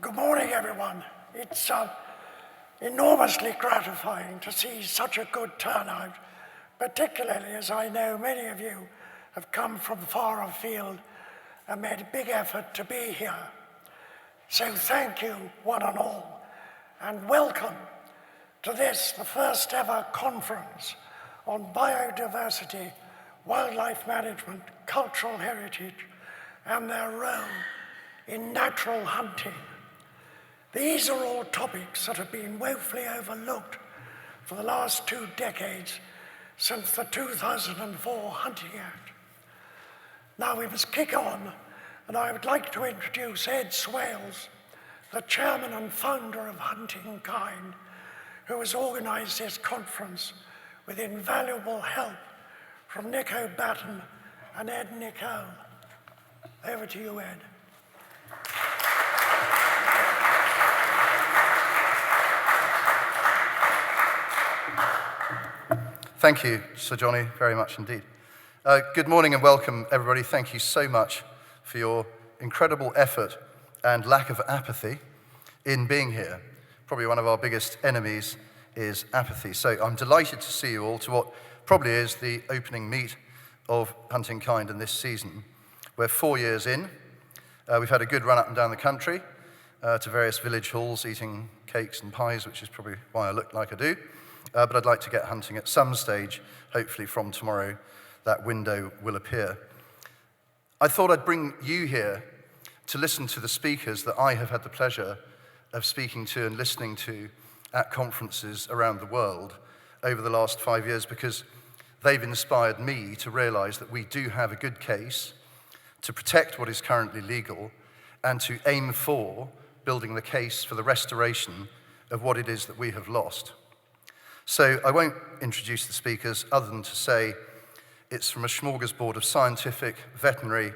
Good morning, everyone. It's enormously gratifying to see such a good turnout, particularly as I know many of you have come from far afield and made a big effort to be here. So thank you, one and all, and welcome to this, the first ever conference on biodiversity, wildlife management, cultural heritage, and their role in natural hunting. These are all topics that have been woefully overlooked for the last 2 decades since the 2004 Hunting Act. Now we must kick on, and I would like to introduce Ed Swales, the chairman and founder of Hunting Kind, who has organised this conference with invaluable help from Nico Batten and Ed Nicole. Over to you, Ed. Thank you, Sir Johnny, very much indeed. Good morning and welcome, everybody. Thank you so much for your incredible effort and lack of apathy in being here. Probably one of our biggest enemies is apathy. So I'm delighted to see you all to what probably is the opening meet of Hunting Kind in this season. We're 4 years in. We've had a good run up and down the country to various village halls, eating cakes and pies, which is probably why I look like I do. But I'd like to get hunting at some stage. Hopefully from tomorrow, that window will appear. I thought I'd bring you here to listen to the speakers that I have had the pleasure of speaking to and listening to at conferences around the world over the last 5 years, because they've inspired me to realize that we do have a good case to protect what is currently legal and to aim for building the case for the restoration of what it is that we have lost. So I won't introduce the speakers other than to say it's from a smorgasbord of scientific, veterinary,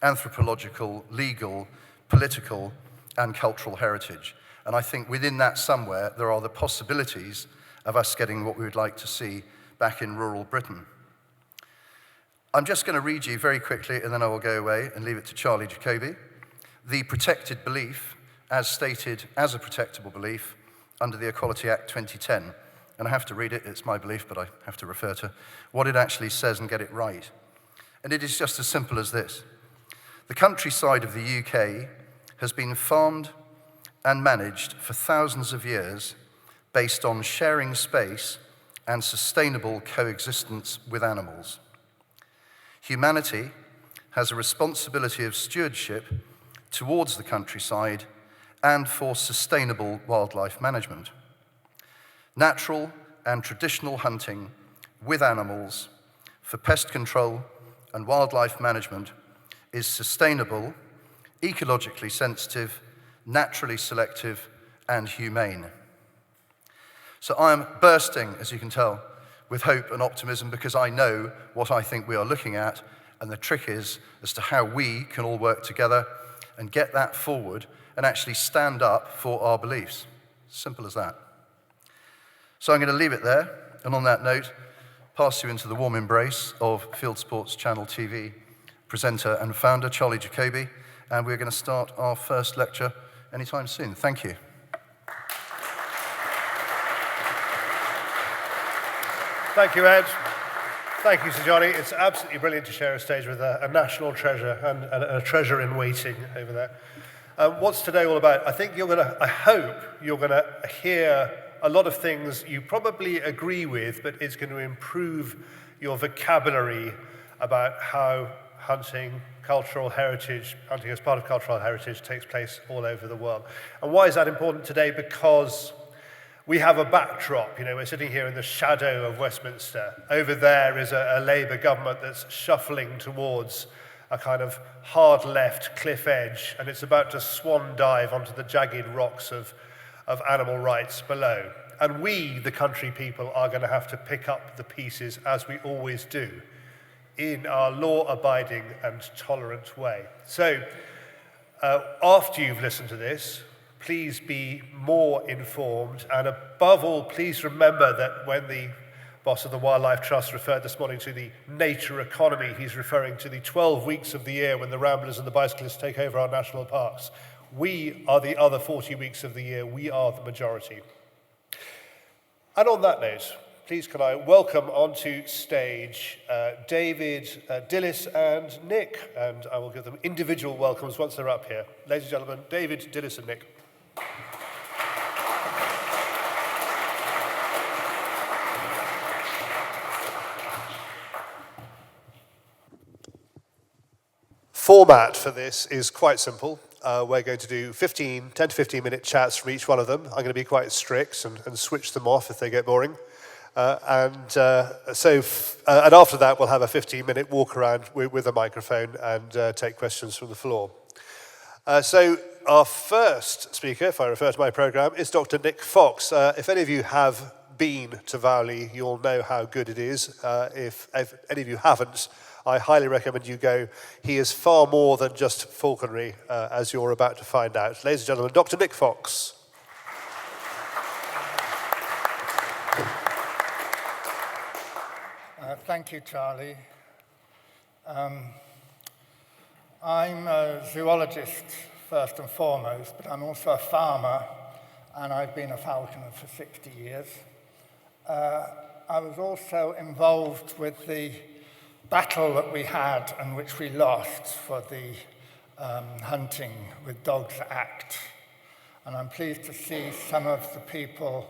anthropological, legal, political, and cultural heritage. And I think within that somewhere, there are the possibilities of us getting what we would like to see back in rural Britain. I'm just going to read you very quickly, and then I will go away and leave it to Charlie Jacoby. The protected belief, as stated as a protectable belief under the Equality Act 2010. And I have to read it, it's my belief, but I have to refer to what it actually says and get it right. And it is just as simple as this. The countryside of the UK has been farmed and managed for thousands of years based on sharing space and sustainable coexistence with animals. Humanity has a responsibility of stewardship towards the countryside and for sustainable wildlife management. Natural and traditional hunting with animals for pest control and wildlife management is sustainable, ecologically sensitive, naturally selective, and humane. So I am bursting, as you can tell, with hope and optimism because I know what I think we are looking at, and the trick is as to how we can all work together and get that forward and actually stand up for our beliefs. Simple as that. So I'm going to leave it there, and on that note, pass you into the warm embrace of Field Sports Channel TV presenter and founder, Charlie Jacoby, and we're going to start our first lecture anytime soon. Thank you. Thank you, Ed. Thank you, Sir Johnny. It's absolutely brilliant to share a stage with a national treasure and a treasure in waiting over there. What's today all about? I hope you're going to hear a lot of things you probably agree with, but it's going to improve your vocabulary about how hunting as part of cultural heritage takes place all over the world. And why is that important today? Because we have a backdrop. We're sitting here in the shadow of Westminster. Over there is a Labour government that's shuffling towards a kind of hard left cliff edge, and it's about to swan dive onto the jagged rocks of animal rights below. And we, the country people, are going to have to pick up the pieces, as we always do, in our law-abiding and tolerant way. So, after you've listened to this, please be more informed, and above all, please remember that when the boss of the Wildlife Trust, referred this morning to the nature economy. He's referring to the 12 weeks of the year when the ramblers and the bicyclists take over our national parks. We are the other 40 weeks of the year. We are the majority. And on that note, please can I welcome onto stage David, Dilys and Nick, and I will give them individual welcomes once they're up here. Ladies and gentlemen, David, Dilys and Nick. Format for this is quite simple. We're going to do 10 to 15 minute chats from each one of them. I'm going to be quite strict and switch them off if they get boring. And after that, we'll have a 15-minute walk around with a microphone and take questions from the floor. So our first speaker, if I refer to my programme, is Dr. Nick Fox. If any of you have been to Vowley, you'll know how good it is. If any of you haven't, I highly recommend you go. He is far more than just falconry, as you're about to find out. Ladies and gentlemen, Dr. Nick Fox. Thank you, Charlie. I'm a zoologist first and foremost, but I'm also a farmer, and I've been a falconer for 60 years. I was also involved with the battle that we had and which we lost for the Hunting with Dogs Act. And I'm pleased to see some of the people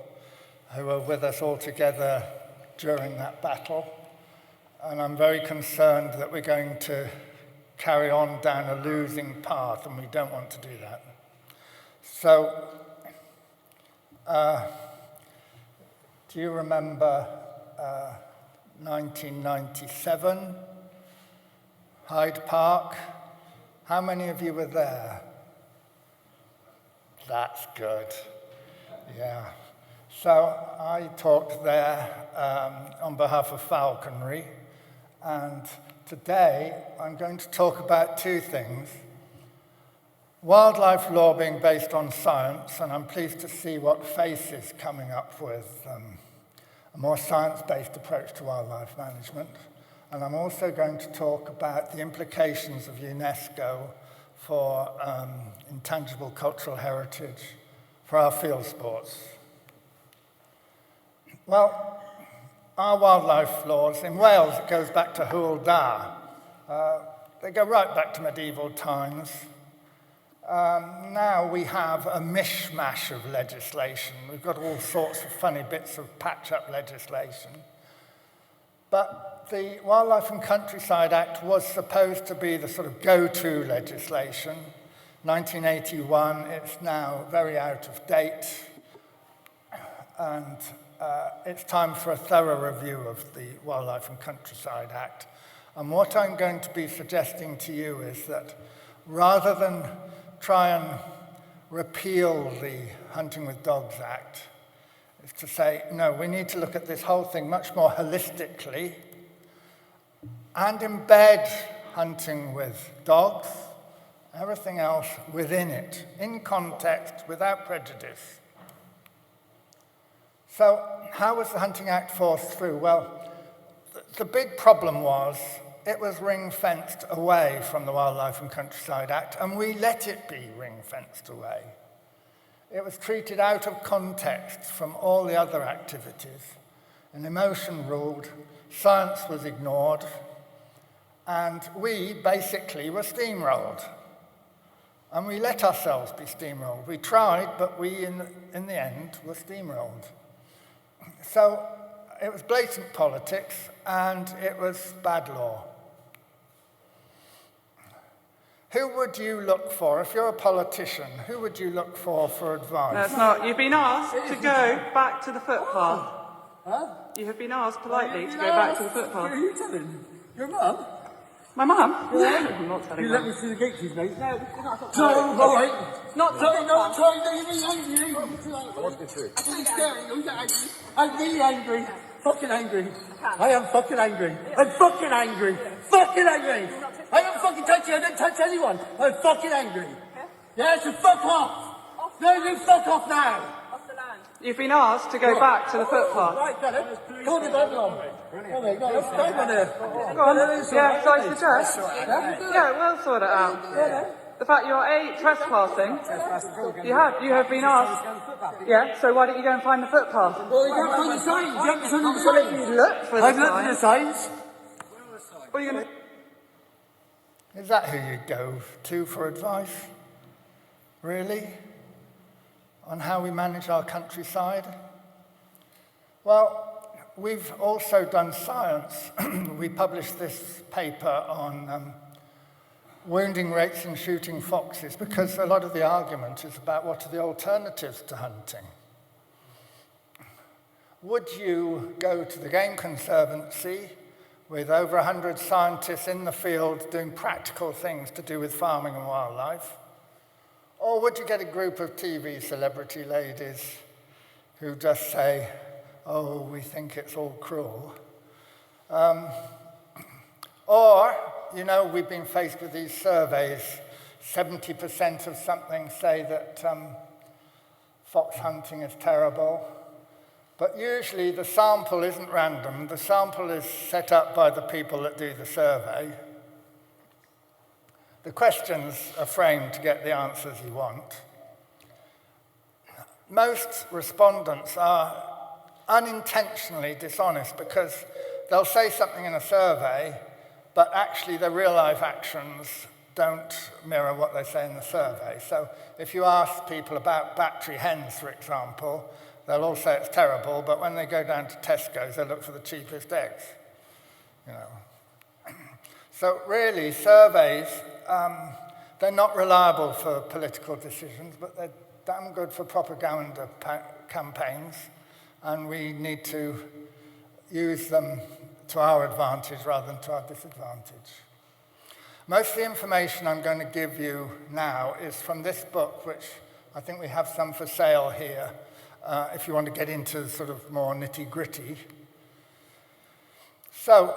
who were with us all together during that battle. And I'm very concerned that we're going to carry on down a losing path, and we don't want to do that. So, do you remember 1997, Hyde Park? How many of you were there? That's good. Yeah. So I talked there on behalf of falconry. And today, I'm going to talk about two things. Wildlife law being based on science, and I'm pleased to see what FACE is coming up with a more science-based approach to wildlife management. And I'm also going to talk about the implications of UNESCO for intangible cultural heritage for our field sports. Well, our wildlife laws, in Wales, it goes back to Hywel Dda. They go right back to medieval times. Now we have a mishmash of legislation. We've got all sorts of funny bits of patch-up legislation. But the Wildlife and Countryside Act was supposed to be the sort of go-to legislation. 1981, it's now very out of date. And it's time for a thorough review of the Wildlife and Countryside Act. And what I'm going to be suggesting to you is that rather than try and repeal the Hunting with Dogs Act, is to say, no, we need to look at this whole thing much more holistically and embed hunting with dogs, everything else within it, in context, without prejudice. So how was the Hunting Act forced through? Well, the big problem was it was ring-fenced away from the Wildlife and Countryside Act, and we let it be ring-fenced away. It was treated out of context from all the other activities, and emotion ruled, science was ignored, and we basically were steamrolled. And we let ourselves be steamrolled. We tried, but we, in the end, were steamrolled. So it was blatant politics, and it was bad law. Who would you look for? If you're a politician, who would you look for advice? That's not. You've been asked to go back to the footpath. Huh? You have been asked politely to go back to the footpath. What are you telling? Your mum? My mum? Yeah. I'm not telling You her. let me see the gate keys, mate. No, not No, all right. Not No, the no, footpath. try me angry. What's this here? I'm scared. I'm angry. I'm really angry. Fucking angry. I am fucking angry. I'm fucking angry. Fucking angry. I don't fucking touch you. I didn't touch anyone. I'm fucking angry. Yeah, so fuck off. No, you fuck off now. Off the land. You've been asked to go back to the footpath. Right, Dilys. Call the devil on me. Come on, no, let's go on here. Go on. Yeah, so I suggest. Yeah, we'll sort it out. The fact you're trespassing. You have been asked. Yeah, so why don't you go and find the footpath? Well, you can't find the signs. You haven't seen the signs. You look for the I've looked for the signs. signs. What are you going to... Is that who you go to for advice? Really? On how we manage our countryside? Well, we've also done science. We published this paper on wounding rates and shooting foxes because a lot of the argument is about what are the alternatives to hunting. Would you go to the Game Conservancy with over 100 scientists in the field doing practical things to do with farming and wildlife? Or would you get a group of TV celebrity ladies who just say, oh, we think it's all cruel? Or, you know, we've been faced with these surveys. 70% of something say that fox hunting is terrible. But usually the sample isn't random. The sample is set up by the people that do the survey. The questions are framed to get the answers you want. Most respondents are unintentionally dishonest because they'll say something in a survey, but actually their real-life actions don't mirror what they say in the survey. So if you ask people about battery hens, for example, they'll all say it's terrible, but when they go down to Tesco's, they look for the cheapest eggs. You know. So really, surveys, they're not reliable for political decisions, but they're damn good for propaganda campaigns, and we need to use them to our advantage rather than to our disadvantage. Most of the information I'm going to give you now is from this book, which I think we have some for sale here, if you want to get into sort of more nitty-gritty. So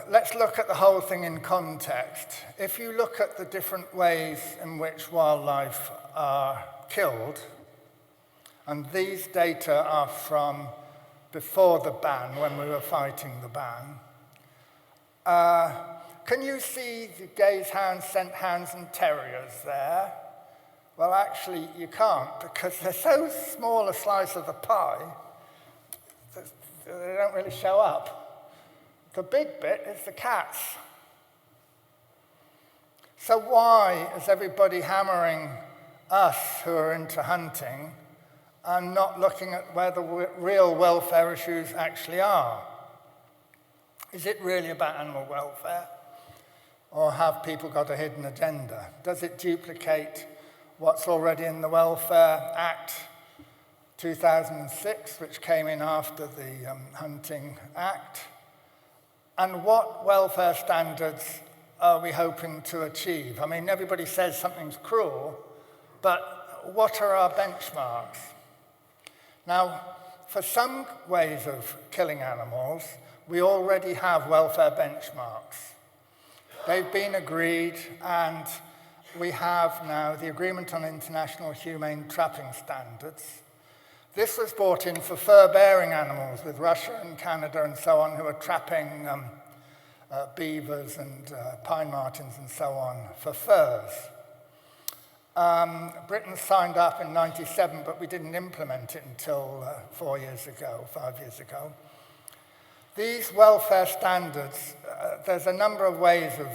let's look at the whole thing in context. If you look at the different ways in which wildlife are killed, and these data are from before the ban, when we were fighting the ban, can you see the gaze hounds, scent hounds, and terriers there? Well, actually, you can't, because they're so small a slice of the pie that they don't really show up. The big bit is the cats. So why is everybody hammering us who are into hunting and not looking at where the real welfare issues actually are? Is it really about animal welfare? Or have people got a hidden agenda? Does it duplicate what's already in the Welfare Act 2006, which came in after the Hunting Act? And what welfare standards are we hoping to achieve? I mean, everybody says something's cruel, but what are our benchmarks? Now, for some ways of killing animals, we already have welfare benchmarks. They've been agreed, and we have now the Agreement on International Humane Trapping Standards. This was brought in for fur-bearing animals with Russia and Canada and so on, who are trapping beavers and pine martens and so on for furs. Britain signed up in '97, but we didn't implement it until 5 years ago. These welfare standards, there's a number of ways of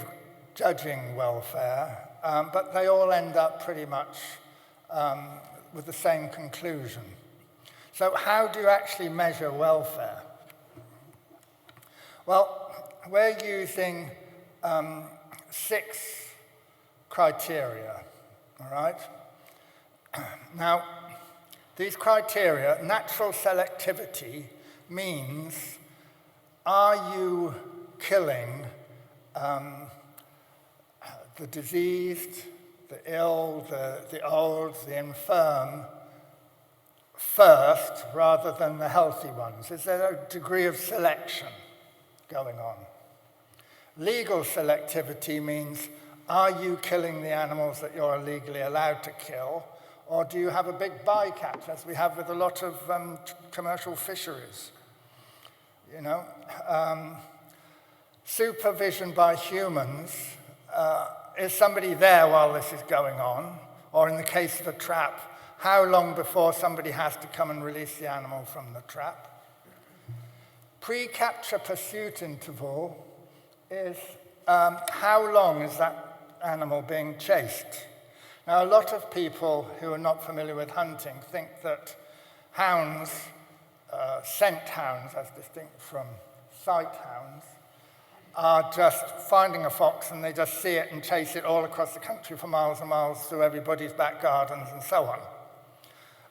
judging welfare, but they all end up pretty much with the same conclusion. So how do you actually measure welfare? Well, we're using 6 criteria, all right? Now, these criteria, natural selectivity means, are you killing the diseased, the ill, the old, the infirm first rather than the healthy ones? Is there a degree of selection going on? Legal selectivity means, are you killing the animals that you're legally allowed to kill, Or do you have a big bycatch, as we have with a lot of commercial fisheries? You know, supervision by humans, is somebody there while this is going on? Or in the case of a trap, how long before somebody has to come and release the animal from the trap? Pre-capture pursuit interval is how long is that animal being chased? Now, a lot of people who are not familiar with hunting think that hounds, scent hounds, as distinct from sight hounds, are just finding a fox and they just see it and chase it all across the country for miles and miles through everybody's back gardens and so on.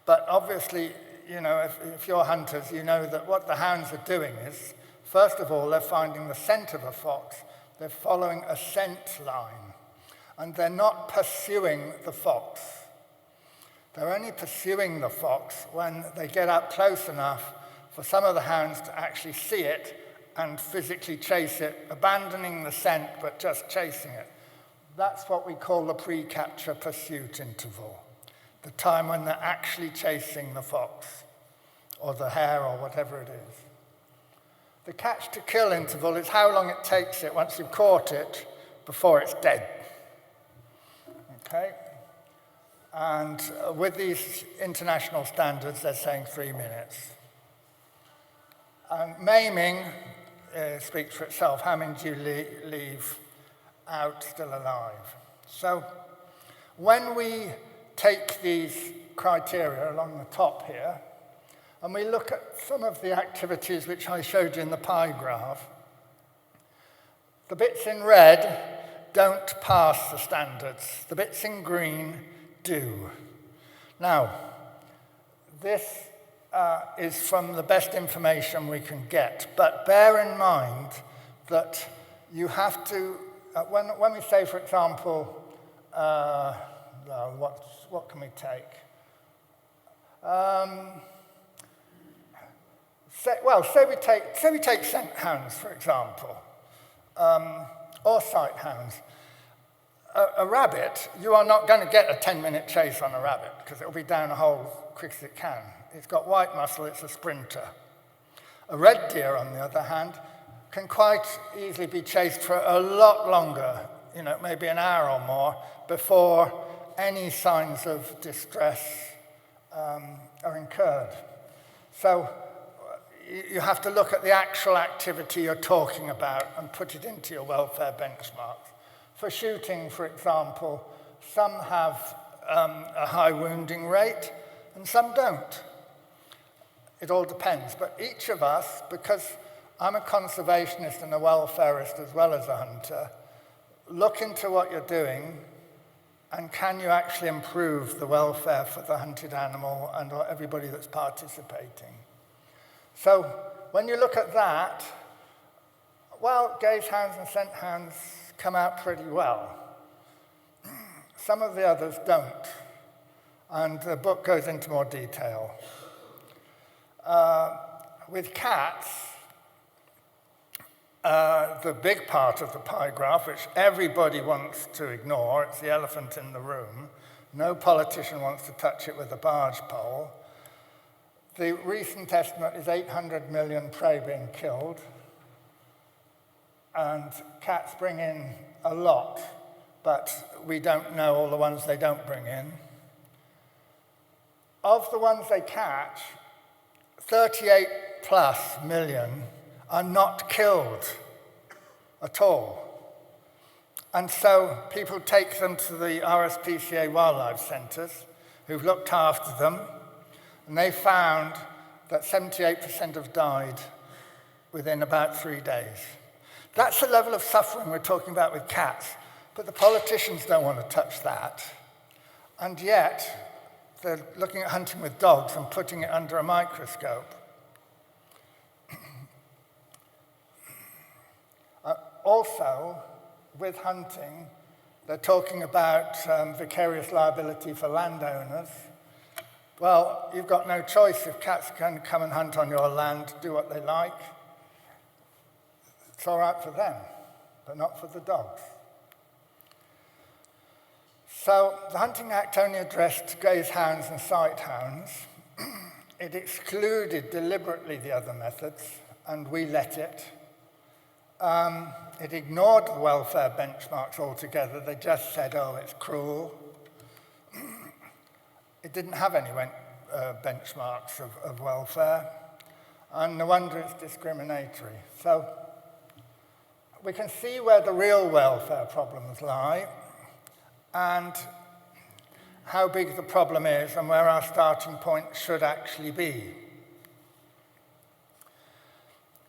But obviously, you know, if you're hunters, you know that what the hounds are doing is, first of all, they're finding the scent of a fox. They're following a scent line. And they're not pursuing the fox. They're only pursuing the fox when they get up close enough for some of the hounds to actually see it and physically chase it, abandoning the scent but just chasing it. That's what we call the pre-capture pursuit interval, the time when they're actually chasing the fox or the hare or whatever it is. The catch-to-kill interval is how long it takes it once you've caught it before it's dead. Okay? And with these international standards, they're saying 3 minutes. Maiming speaks for itself. How many do you leave out still alive? So when we take these criteria along the top here, and we look at some of the activities which I showed you in the pie graph, the bits in red don't pass the standards. The bits in green do. Now, this is from the best information we can get, but bear in mind that you have to, when we say, for example, what can we take? Say we take scent hounds, for example, or sight hounds. A rabbit, you are not going to get a 10-minute chase on a rabbit because it will be down a hole as quick as it can. It's got white muscle, it's a sprinter. A red deer, on the other hand, can quite easily be chased for a lot longer, you know, maybe an hour or more, before any signs of distress are incurred. So you have to look at the actual activity you're talking about and put it into your welfare benchmarks. For shooting, for example, some have a high wounding rate and some don't. It all depends. But each of us, because I'm a conservationist and a welfarist as well as a hunter, look into what you're doing and can you actually improve the welfare for the hunted animal and everybody that's participating. So when you look at that, well, gaze hounds and scent hounds come out pretty well. Some of the others don't, and the book goes into more detail. With cats, the big part of the pie graph, which everybody wants to ignore, it's the elephant in the room. No politician wants to touch it with a barge pole. The recent estimate is 800 million prey being killed, and cats bring in a lot, but we don't know all the ones they don't bring in. Of the ones they catch, 38 plus million are not killed at all. And so people take them to the RSPCA wildlife centres, who've looked after them, and they found that 78% have died within about 3 days. That's the level of suffering we're talking about with cats, but the politicians don't want to touch that. And yet, they're looking at hunting with dogs and putting it under a microscope. Also, with hunting, they're talking about vicarious liability for landowners. Well, you've got no choice. If cats can come and hunt on your land, do what they like, it's all right for them, but not for the dogs. So the Hunting Act only addressed gaze hounds and sight hounds. It excluded deliberately the other methods, and we let it. It ignored the welfare benchmarks altogether. They just said, oh, it's cruel. It didn't have any benchmarks of welfare, and no wonder it's discriminatory. So we can see where the real welfare problems lie, and how big the problem is, and where our starting point should actually be.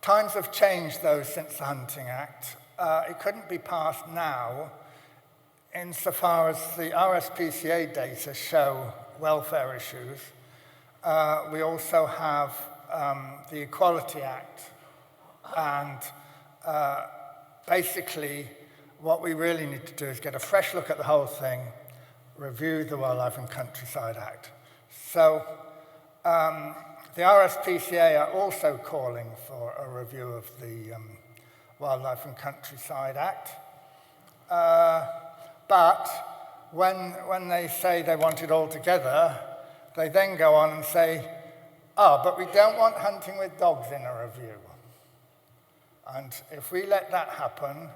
Times have changed, though, since the Hunting Act. It couldn't be passed now, insofar as the RSPCA data show welfare issues. We also have the Equality Act, and basically what we really need to do is get a fresh look at the whole thing, review the Wildlife and Countryside Act. So the RSPCA are also calling for a review of the Wildlife and Countryside Act. But when they say they want it all together, they then go on and say, but we don't want hunting with dogs in a review. And if we let that happen,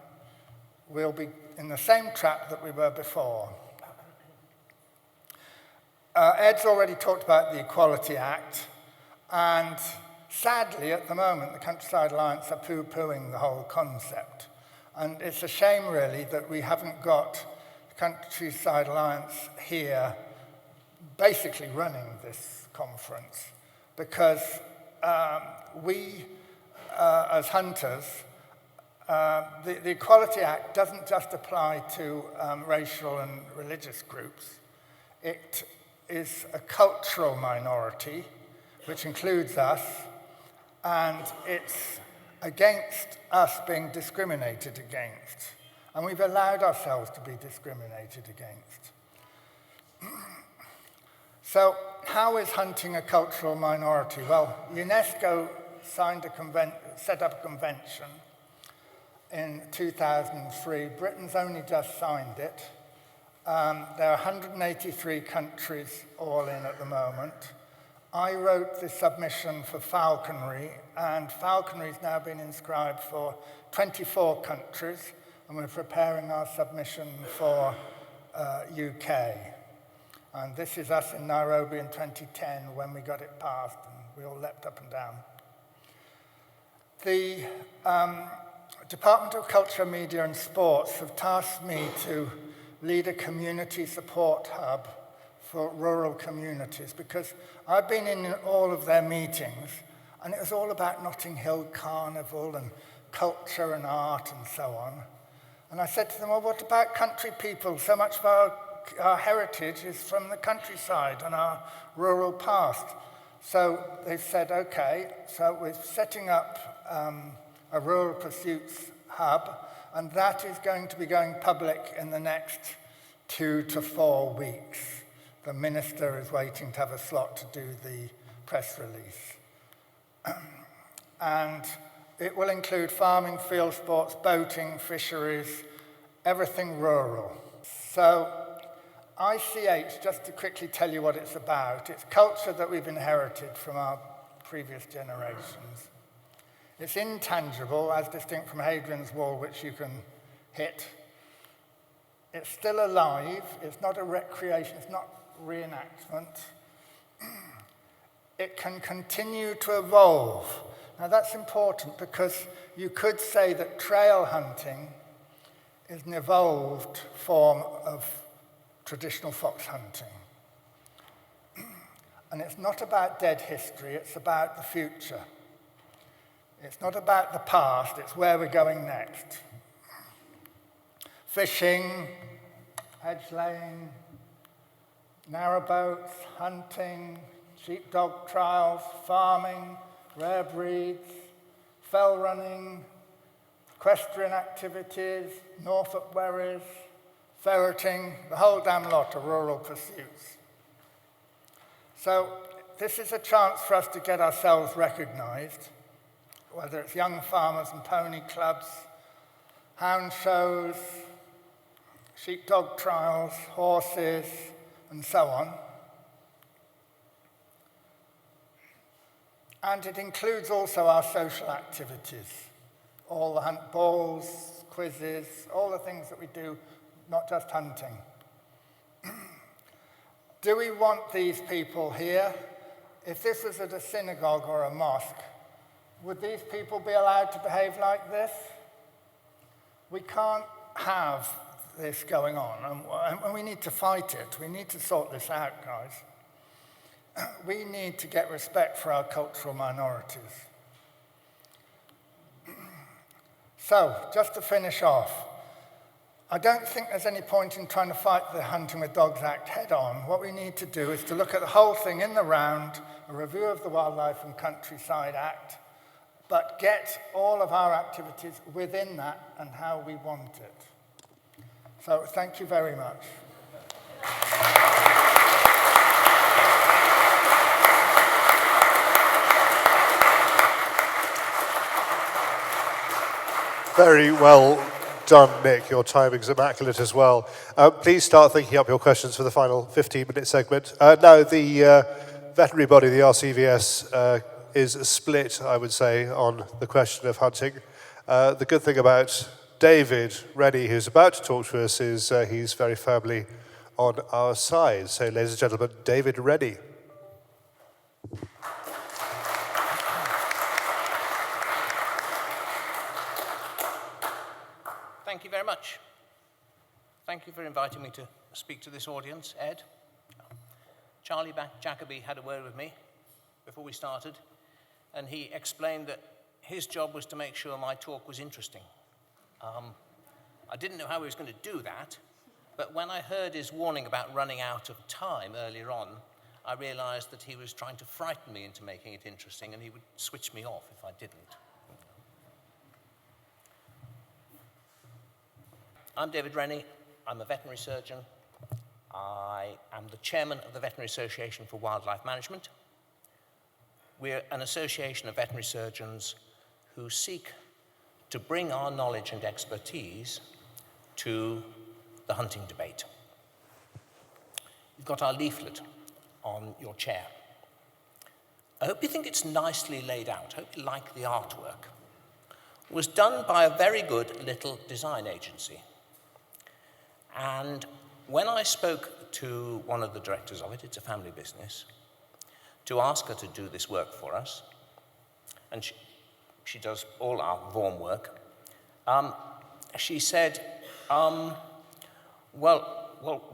we'll be in the same trap that we were before. Ed's already talked about the Equality Act, and sadly, at the moment, the Countryside Alliance are poo-pooing the whole concept. And it's a shame, really, that we haven't got the Countryside Alliance here basically running this conference, because we, as hunters, the Equality Act doesn't just apply to racial and religious groups. It is a cultural minority, which includes us, and it's against us being discriminated against. And we've allowed ourselves to be discriminated against. So how is hunting a cultural minority? Well, UNESCO set up a convention in 2003. Britain's only just signed it. There are 183 countries all in at the moment. I wrote the submission for falconry, and falconry's now been inscribed for 24 countries, and we're preparing our submission for UK. And this is us in Nairobi in 2010 when we got it passed, and we all leapt up and down. The Department of Culture, Media and Sports have tasked me to lead a community support hub for rural communities, because I've been in all of their meetings, and it was all about Notting Hill Carnival and culture and art and so on. And I said to them, well, what about country people? So much of our heritage is from the countryside and our rural past. So they said, okay, so we're setting up a rural pursuits hub, and that is going to be going public in the next 2 to 4 weeks. The minister is waiting to have a slot to do the press release. And it will include farming, field sports, boating, fisheries, everything rural. So ICH, just to quickly tell you what it's about, it's culture that we've inherited from our previous generations. It's intangible, as distinct from Hadrian's Wall, which you can hit. It's still alive. It's not a recreation. It's not reenactment. It can continue to evolve. Now that's important, because you could say that trail hunting is an evolved form of traditional fox hunting. And it's not about dead history, it's about the future. It's not about the past, it's where we're going next. Fishing, hedge laying, narrowboats, hunting, sheepdog trials, farming, rare breeds, fell running, equestrian activities, Norfolk wherries, ferreting, the whole damn lot of rural pursuits. So this is a chance for us to get ourselves recognised, whether it's young farmers and pony clubs, hound shows, sheepdog trials, horses, and so on. And it includes also our social activities, all the hunt balls, quizzes, all the things that we do, not just hunting. Do we want these people here? If this was at a synagogue or a mosque, would these people be allowed to behave like this? We can't have this going on, and we need to fight it. We need to sort this out, guys. We need to get respect for our cultural minorities. So, just to finish off, I don't think there's any point in trying to fight the Hunting with Dogs Act head on. What we need to do is to look at the whole thing in the round, a review of the Wildlife and Countryside Act, but get all of our activities within that and how we want it. So, thank you very much. Very well done, Nick. Your timing's immaculate as well. Please start thinking up your questions for the final 15-minute segment. Now, the veterinary body, the RCVS, is split, I would say, on the question of hunting. The good thing about David Renney, who's about to talk to us, is he's very firmly on our side. So, ladies and gentlemen, David Renney. Thank you very much. Thank you for inviting me to speak to this audience, Ed. Charlie Jacoby had a word with me before we started, and he explained that his job was to make sure my talk was interesting. I didn't know how he was going to do that, but when I heard his warning about running out of time earlier on, I realized that he was trying to frighten me into making it interesting, and he would switch me off if I didn't. I'm David Renney. I'm a veterinary surgeon. I am the chairman of the Veterinary Association for Wildlife Management. We're an association of veterinary surgeons who seek to bring our knowledge and expertise to the hunting debate. You've got our leaflet on your chair. I hope you think it's nicely laid out. I hope you like the artwork. It was done by a very good little design agency. And when I spoke to one of the directors of it, it's a family business, to ask her to do this work for us, and she does all our VORM work, she said, well,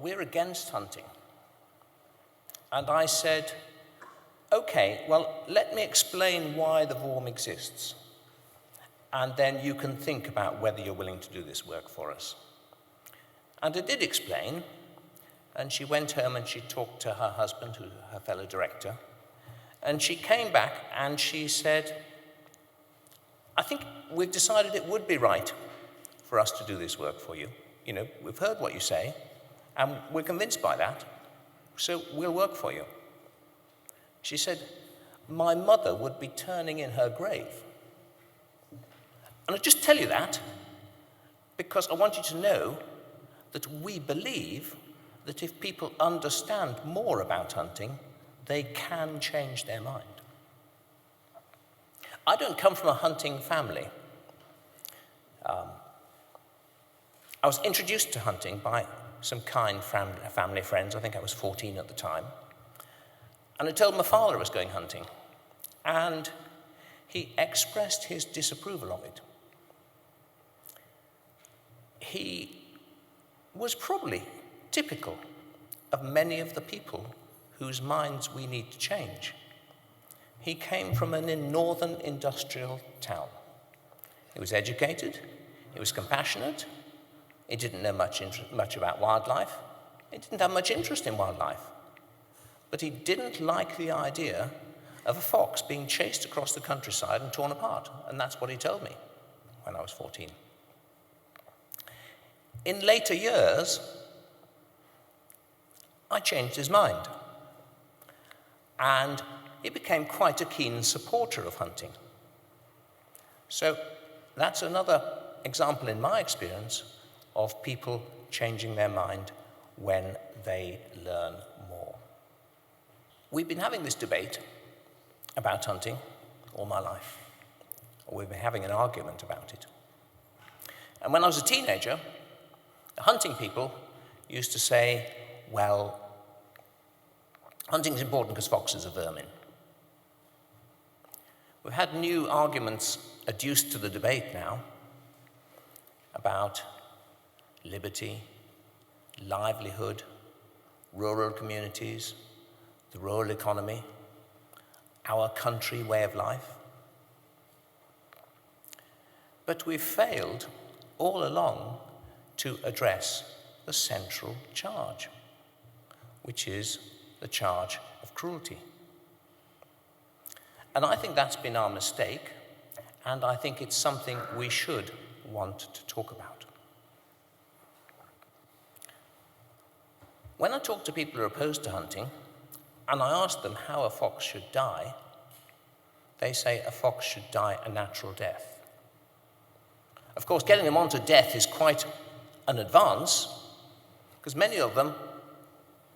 we're against hunting. And I said, okay, well, let me explain why the VORM exists, and then you can think about whether you're willing to do this work for us. And I did explain, and she went home and she talked to her husband, who's her fellow director, and she came back and she said, I think we've decided it would be right for us to do this work for you. You know, we've heard what you say, and we're convinced by that, so we'll work for you. She said, my mother would be turning in her grave. And I just tell you that because I want you to know that we believe that if people understand more about hunting, they can change their mind. I don't come from a hunting family. I was introduced to hunting by some kind family friends. I think I was 14 at the time. And I told my father I was going hunting. And he expressed his disapproval of it. He was probably typical of many of the people whose minds we need to change. He came from a northern industrial town. He was educated, he was compassionate, he didn't know much about wildlife, he didn't have much interest in wildlife, but he didn't like the idea of a fox being chased across the countryside and torn apart, and that's what he told me when I was 14. In later years, I changed his mind, and he became quite a keen supporter of hunting. So that's another example in my experience of people changing their mind when they learn more. We've been having this debate about hunting all my life. We've been having an argument about it. And when I was a teenager, the hunting people used to say, well, hunting is important because foxes are vermin. We've had new arguments adduced to the debate now about liberty, livelihood, rural communities, the rural economy, our country way of life. But we've failed all along to address the central charge, which is the charge of cruelty. And I think that's been our mistake, and I think it's something we should want to talk about. When I talk to people who are opposed to hunting, and I ask them how a fox should die, they say a fox should die a natural death. Of course, getting them onto death is quite an advance, because many of them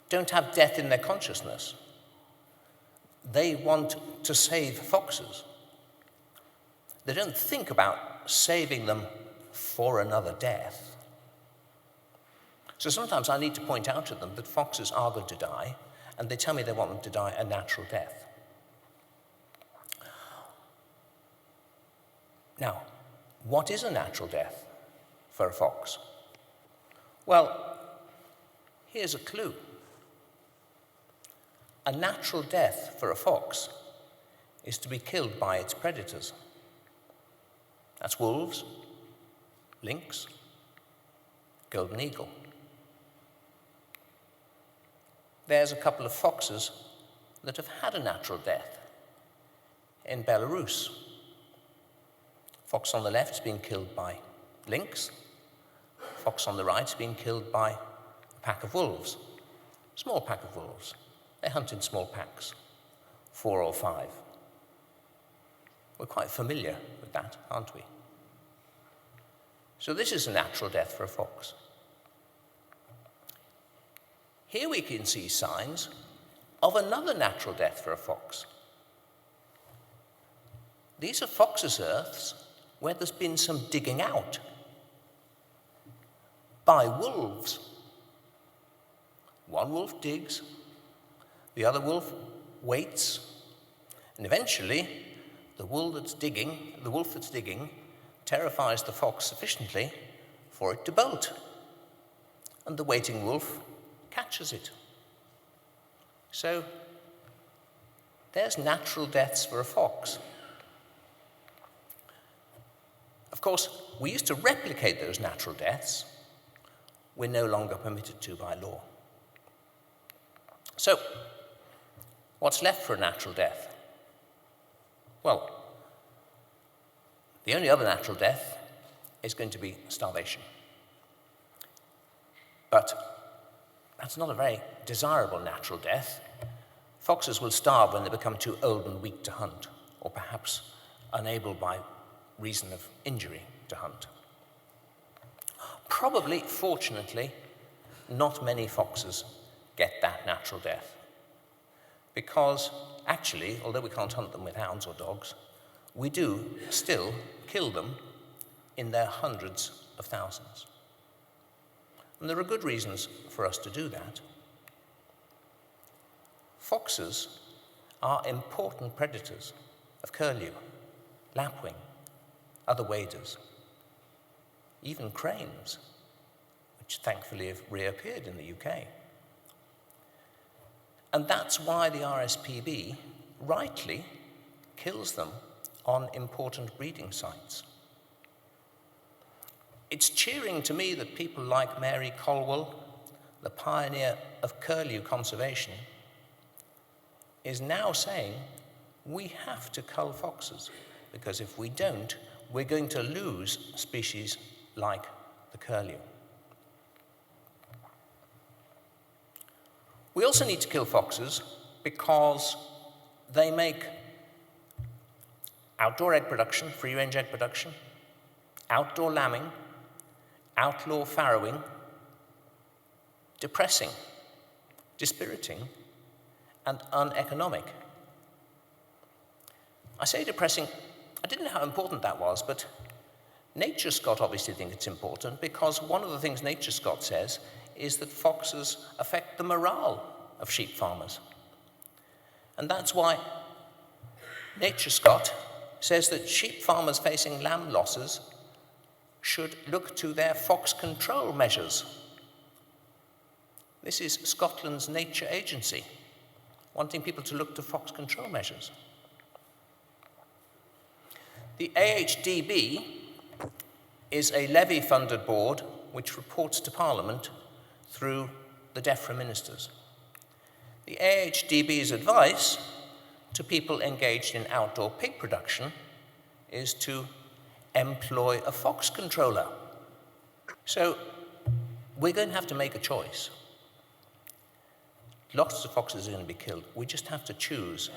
don't have death in their consciousness. They want to save foxes. They don't think about saving them for another death. So sometimes I need to point out to them that foxes are going to die, and they tell me they want them to die a natural death. Now, what is a natural death for a fox? Well, here's a clue. A natural death for a fox is to be killed by its predators. That's wolves, lynx, golden eagle. There's a couple of foxes that have had a natural death in Belarus. Fox on the left is being killed by lynx. Fox on the right is being killed by a pack of wolves, small pack of wolves. They hunt in small packs, 4 or 5. We're quite familiar with that, aren't we? So this is a natural death for a fox. Here we can see signs of another natural death for a fox. These are foxes' earths where there's been some digging out by wolves. One wolf digs, the other wolf waits, and eventually the wolf that's digging terrifies the fox sufficiently for it to bolt, and the waiting wolf catches it. So there's natural deaths for a fox. Of course, we used to replicate those natural deaths. We're no longer permitted to by law. So, what's left for a natural death? Well, the only other natural death is going to be starvation. But that's not a very desirable natural death. Foxes will starve when they become too old and weak to hunt, or perhaps unable by reason of injury to hunt. Probably, fortunately, not many foxes get that natural death. Because actually, although we can't hunt them with hounds or dogs, we do still kill them in their hundreds of thousands. And there are good reasons for us to do that. Foxes are important predators of curlew, lapwing, other waders, even cranes, which thankfully have reappeared in the UK. And that's why the RSPB rightly kills them on important breeding sites. It's cheering to me that people like Mary Colwell, the pioneer of curlew conservation, is now saying we have to cull foxes, because if we don't, we're going to lose species like the curlew. We also need to kill foxes because they make outdoor egg production, free-range egg production, outdoor lambing, outlaw farrowing, depressing, dispiriting, and uneconomic. I say depressing, I didn't know how important that was, but Nature Scott obviously thinks it's important because one of the things Nature Scott says is that foxes affect the morale of sheep farmers. And that's why Nature Scott says that sheep farmers facing lamb losses should look to their fox control measures. This is Scotland's nature agency, wanting people to look to fox control measures. The AHDB is a levy-funded board which reports to Parliament through the DEFRA ministers. The AHDB's advice to people engaged in outdoor pig production is to employ a fox controller. So we're going to have to make a choice. Lots of foxes are going to be killed. We just have to choose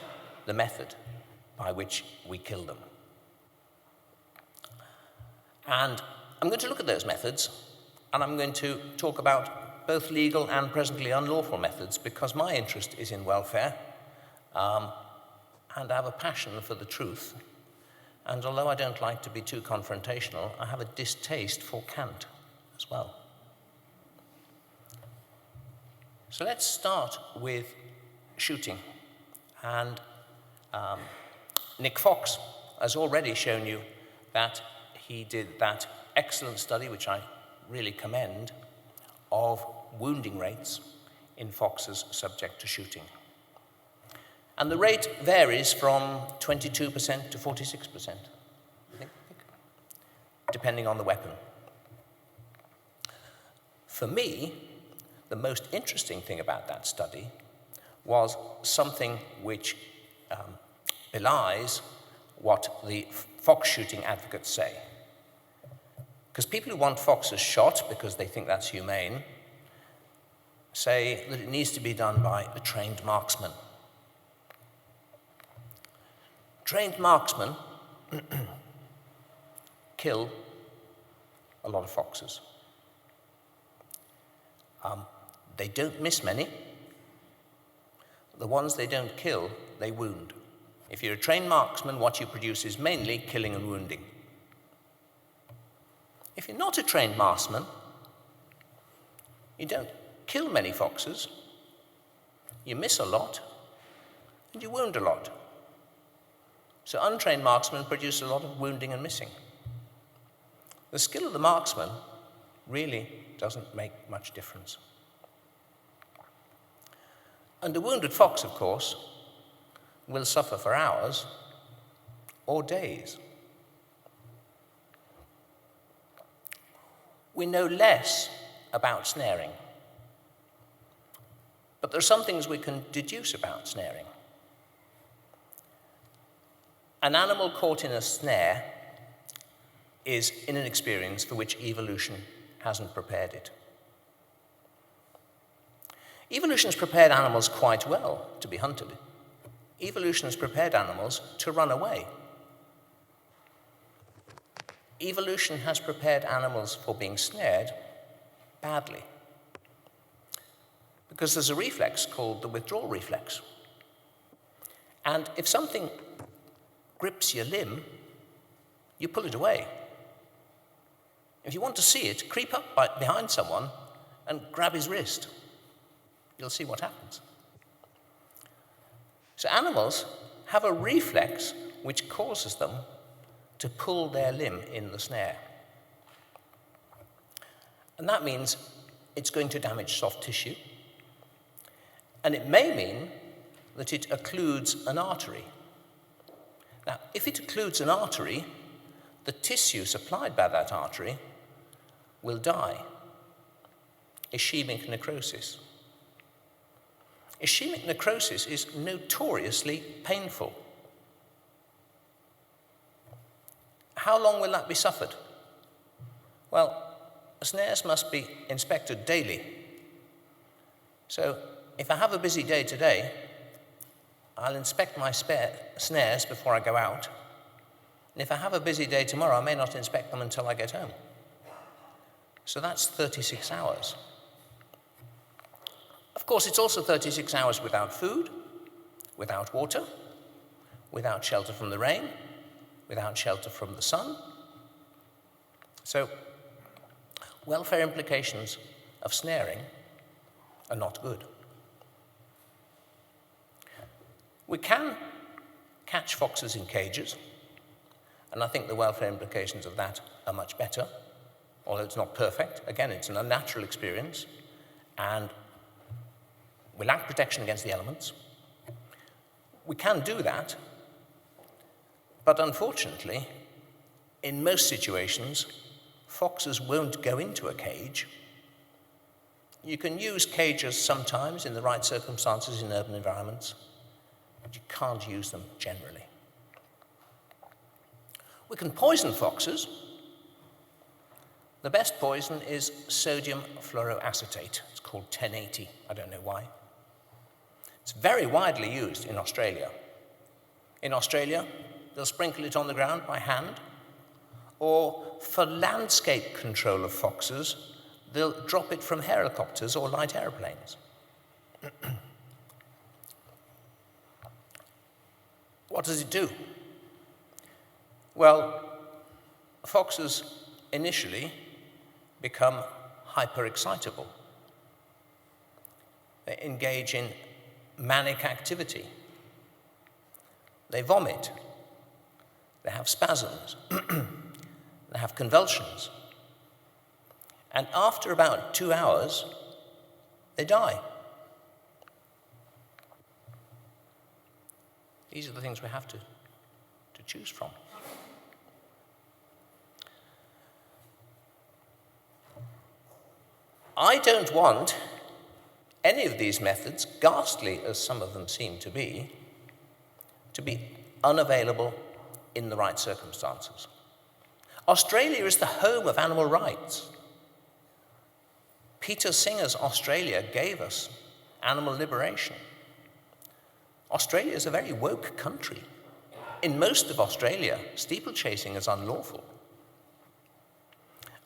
the method by which we kill them. And I'm going to look at those methods, and I'm going to talk about both legal and presently unlawful methods, because my interest is in welfare, and I have a passion for the truth. And although I don't like to be too confrontational, I have a distaste for cant as well. So let's start with shooting. And Nick Fox has already shown you that he did that excellent study, which I really commend, of wounding rates in foxes subject to shooting. And the rate varies from 22% to 46%, I think, depending on the weapon. For me, the most interesting thing about that study was something which belies what the fox shooting advocates say. Because people who want foxes shot because they think that's humane say that it needs to be done by a trained marksman. Trained marksmen kill a lot of foxes. They don't miss many. The ones they don't kill, they wound. If you're a trained marksman, what you produce is mainly killing and wounding. If you're not a trained marksman, you don't kill many foxes, you miss a lot, and you wound a lot. So untrained marksmen produce a lot of wounding and missing. The skill of the marksman really doesn't make much difference. And a wounded fox, of course, will suffer for hours or days. We know less about snaring, but there are some things we can deduce about snaring. An animal caught in a snare is in an experience for which evolution hasn't prepared it. Evolution has prepared animals quite well to be hunted. Evolution has prepared animals to run away. Evolution has prepared animals for being snared badly. Because there's a reflex called the withdrawal reflex. And if something grips your limb, you pull it away. If you want to see it, creep up behind someone and grab his wrist. You'll see what happens. So animals have a reflex which causes them to pull their limb in the snare. And that means it's going to damage soft tissue. And it may mean that it occludes an artery. Now, if it occludes an artery, the tissue supplied by that artery will die. Ischemic necrosis. Ischemic necrosis is notoriously painful. How long will that be suffered? Well, snares must be inspected daily. So if I have a busy day today, I'll inspect my snares before I go out. And if I have a busy day tomorrow, I may not inspect them until I get home. So that's 36 hours. Of course, it's also 36 hours without food, without water, without shelter from the rain, without shelter from the sun. So, welfare implications of snaring are not good. We can catch foxes in cages, and I think the welfare implications of that are much better, although it's not perfect. Again, it's an unnatural experience, and we lack protection against the elements. We can do that, but unfortunately, in most situations, foxes won't go into a cage. You can use cages sometimes in the right circumstances in urban environments, but you can't use them generally. We can poison foxes. The best poison is sodium fluoroacetate. It's called 1080. I don't know why. It's very widely used in Australia. In Australia, they'll sprinkle it on the ground by hand, or for landscape control of foxes, they'll drop it from helicopters or light airplanes. What does it do? Well, foxes initially become hyperexcitable. They engage in manic activity. They vomit. They have spasms. They have convulsions. And after about 2 hours, they die. These are the things we have to choose from. I don't want any of these methods, ghastly as some of them seem to be unavailable in the right circumstances. Australia is the home of animal rights. Peter Singer's Australia gave us animal liberation. Australia is a very woke country. In most of Australia, steeplechasing is unlawful.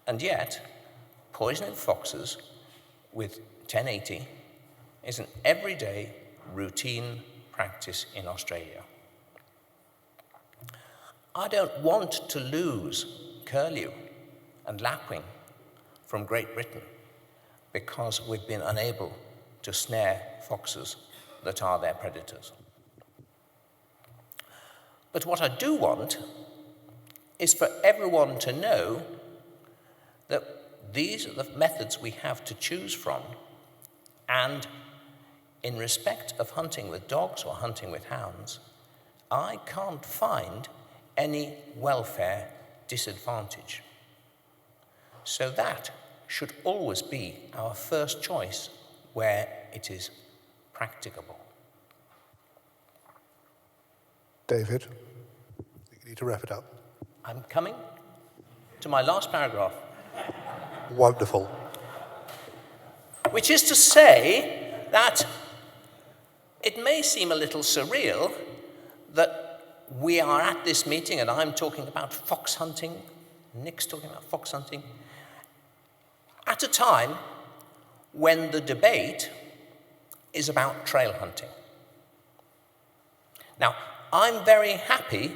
And yet, poisoning foxes with 1080 is an everyday, routine practice in Australia. I don't want to lose curlew and lapwing from Great Britain because we've been unable to snare foxes that are their predators. But what I do want is for everyone to know that these are the methods we have to choose from, and in respect of hunting with dogs or hunting with hounds, I can't find any welfare disadvantage. So that should always be our first choice where it is practicable. David, you need to wrap it up. I'm coming to my last paragraph. Wonderful. Which is to say that it may seem a little surreal that we are at this meeting and I'm talking about fox hunting, Nick's talking about fox hunting, at a time when the debate is about trail hunting. Now, I'm very happy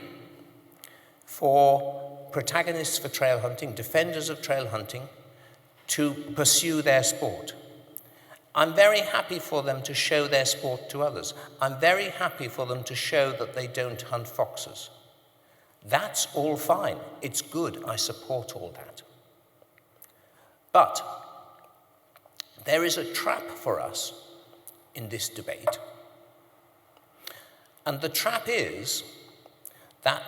for protagonists for trail hunting, defenders of trail hunting, to pursue their sport. I'm very happy for them to show their sport to others. I'm very happy for them to show that they don't hunt foxes. That's all fine. It's good. I support all that. But there is a trap for us in this debate. And the trap is that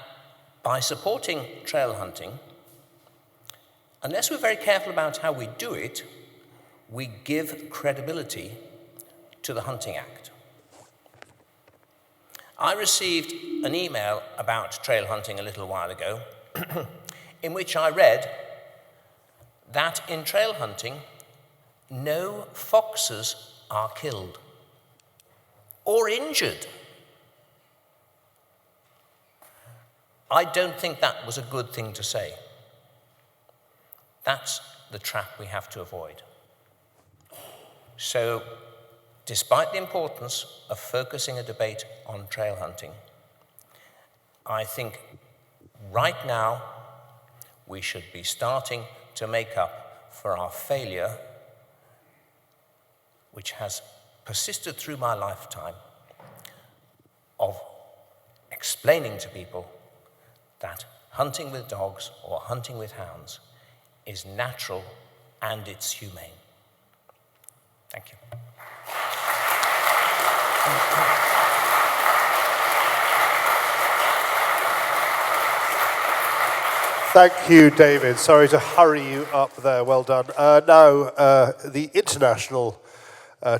by supporting trail hunting, unless we're very careful about how we do it, we give credibility to the Hunting Act. I received an email about trail hunting a little while ago in which I read that in trail hunting, no foxes are killed or injured. I don't think that was a good thing to say. That's the trap we have to avoid. So, despite the importance of focusing a debate on trail hunting, I think right now we should be starting to make up for our failure, which has persisted through my lifetime, of explaining to people that hunting with dogs or hunting with hounds is natural and it's humane. Thank you. Thank you, David. Sorry to hurry you up there. Well done. Now, the international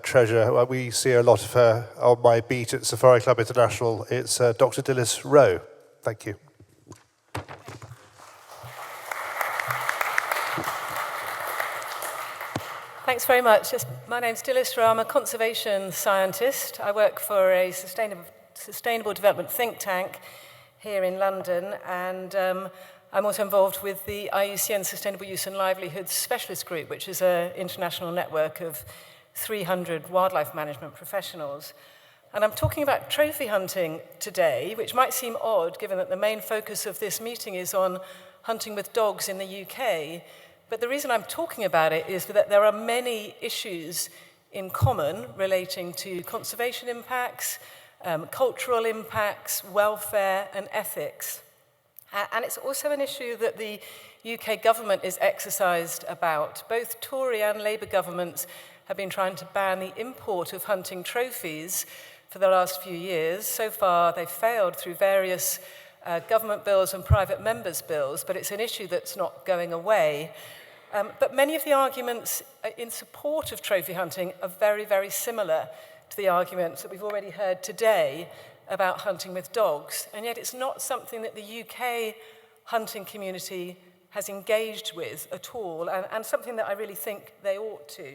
treasure. We see a lot of her on my beat at Safari Club International. It's Dr. Dilys Rowe. Thank you. Thanks very much. My name's Dilys Rowe. I'm a conservation scientist. I work for a sustainable development think tank here in London, and I'm also involved with the IUCN Sustainable Use and Livelihoods Specialist Group, which is an international network of 300 wildlife management professionals. And I'm talking about trophy hunting today, which might seem odd given that the main focus of this meeting is on hunting with dogs in the UK. But the reason I'm talking about it is that there are many issues in common relating to conservation impacts, cultural impacts, welfare, and ethics. And it's also an issue that the UK government is exercised about. Both Tory and Labour governments have been trying to ban the import of hunting trophies for the last few years. So far, they've failed through various government bills and private members' bills, but it's an issue that's not going away. But many of the arguments in support of trophy hunting are very, very similar to the arguments that we've already heard today about hunting with dogs, and yet it's not something that the UK hunting community has engaged with at all, and something that I really think they ought to.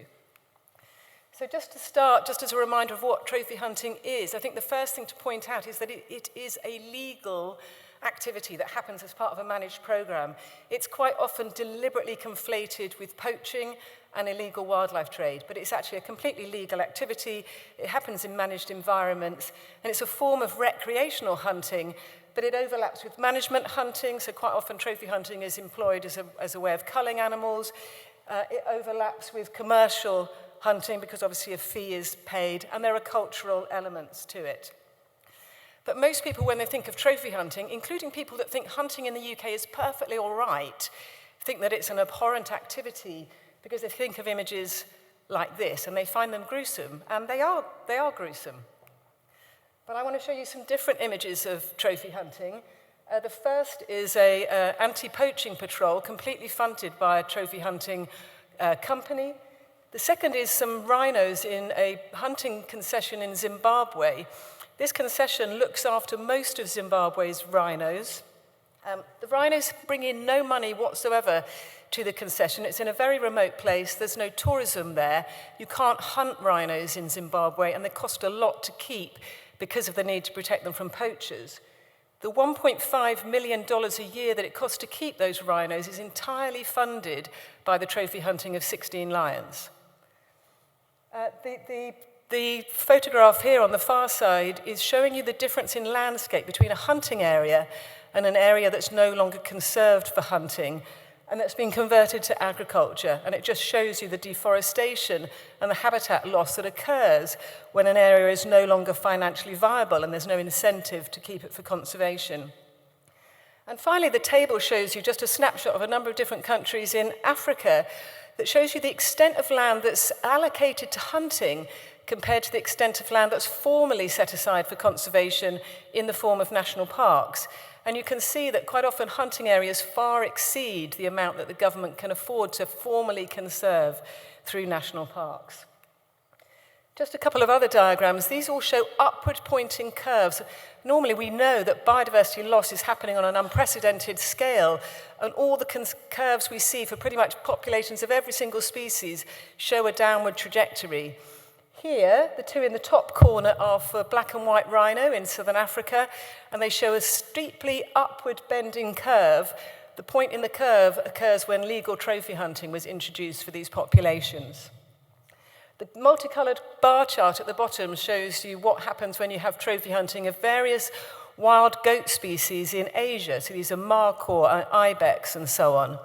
So just to start, just as a reminder of what trophy hunting is, I think the first thing to point out is that it is a legal activity that happens as part of a managed programme. It's quite often deliberately conflated with poaching and illegal wildlife trade, but it's actually a completely legal activity. It happens in managed environments, and it's a form of recreational hunting, but it overlaps with management hunting, so quite often trophy hunting is employed as a way of culling animals. It overlaps with commercial hunting because obviously a fee is paid, and there are cultural elements to it. But most people, when they think of trophy hunting, including people that think hunting in the UK is perfectly all right, think that it's an abhorrent activity because they think of images like this and they find them gruesome, and they are gruesome. But I want to show you some different images of trophy hunting. The first is an anti-poaching patrol completely funded by a trophy hunting company. The second is some rhinos in a hunting concession in Zimbabwe. This concession looks after most of Zimbabwe's rhinos. The rhinos bring in no money whatsoever to the concession. It's in a very remote place. There's no tourism there. You can't hunt rhinos in Zimbabwe, and they cost a lot to keep because of the need to protect them from poachers. The $1.5 million a year that it costs to keep those rhinos is entirely funded by the trophy hunting of 16 lions. The photograph here on the far side is showing you the difference in landscape between a hunting area and an area that's no longer conserved for hunting and that's been converted to agriculture. And it just shows you the deforestation and the habitat loss that occurs when an area is no longer financially viable and there's no incentive to keep it for conservation. And finally, the table shows you just a snapshot of a number of different countries in Africa that shows you the extent of land that's allocated to hunting compared to the extent of land that's formally set aside for conservation in the form of national parks. And you can see that quite often hunting areas far exceed the amount that the government can afford to formally conserve through national parks. Just a couple of other diagrams. These all show upward pointing curves. Normally we know that biodiversity loss is happening on an unprecedented scale, and all the curves we see for pretty much populations of every single species show a downward trajectory. Here, the two in the top corner are for black and white rhino in southern Africa, and they show a steeply upward bending curve The point in the curve occurs when legal trophy hunting was introduced for these populations. The multicolored bar chart at the bottom shows you what happens when you have trophy hunting of various wild goat species in Asia. So these are markhor, ibex, and so on.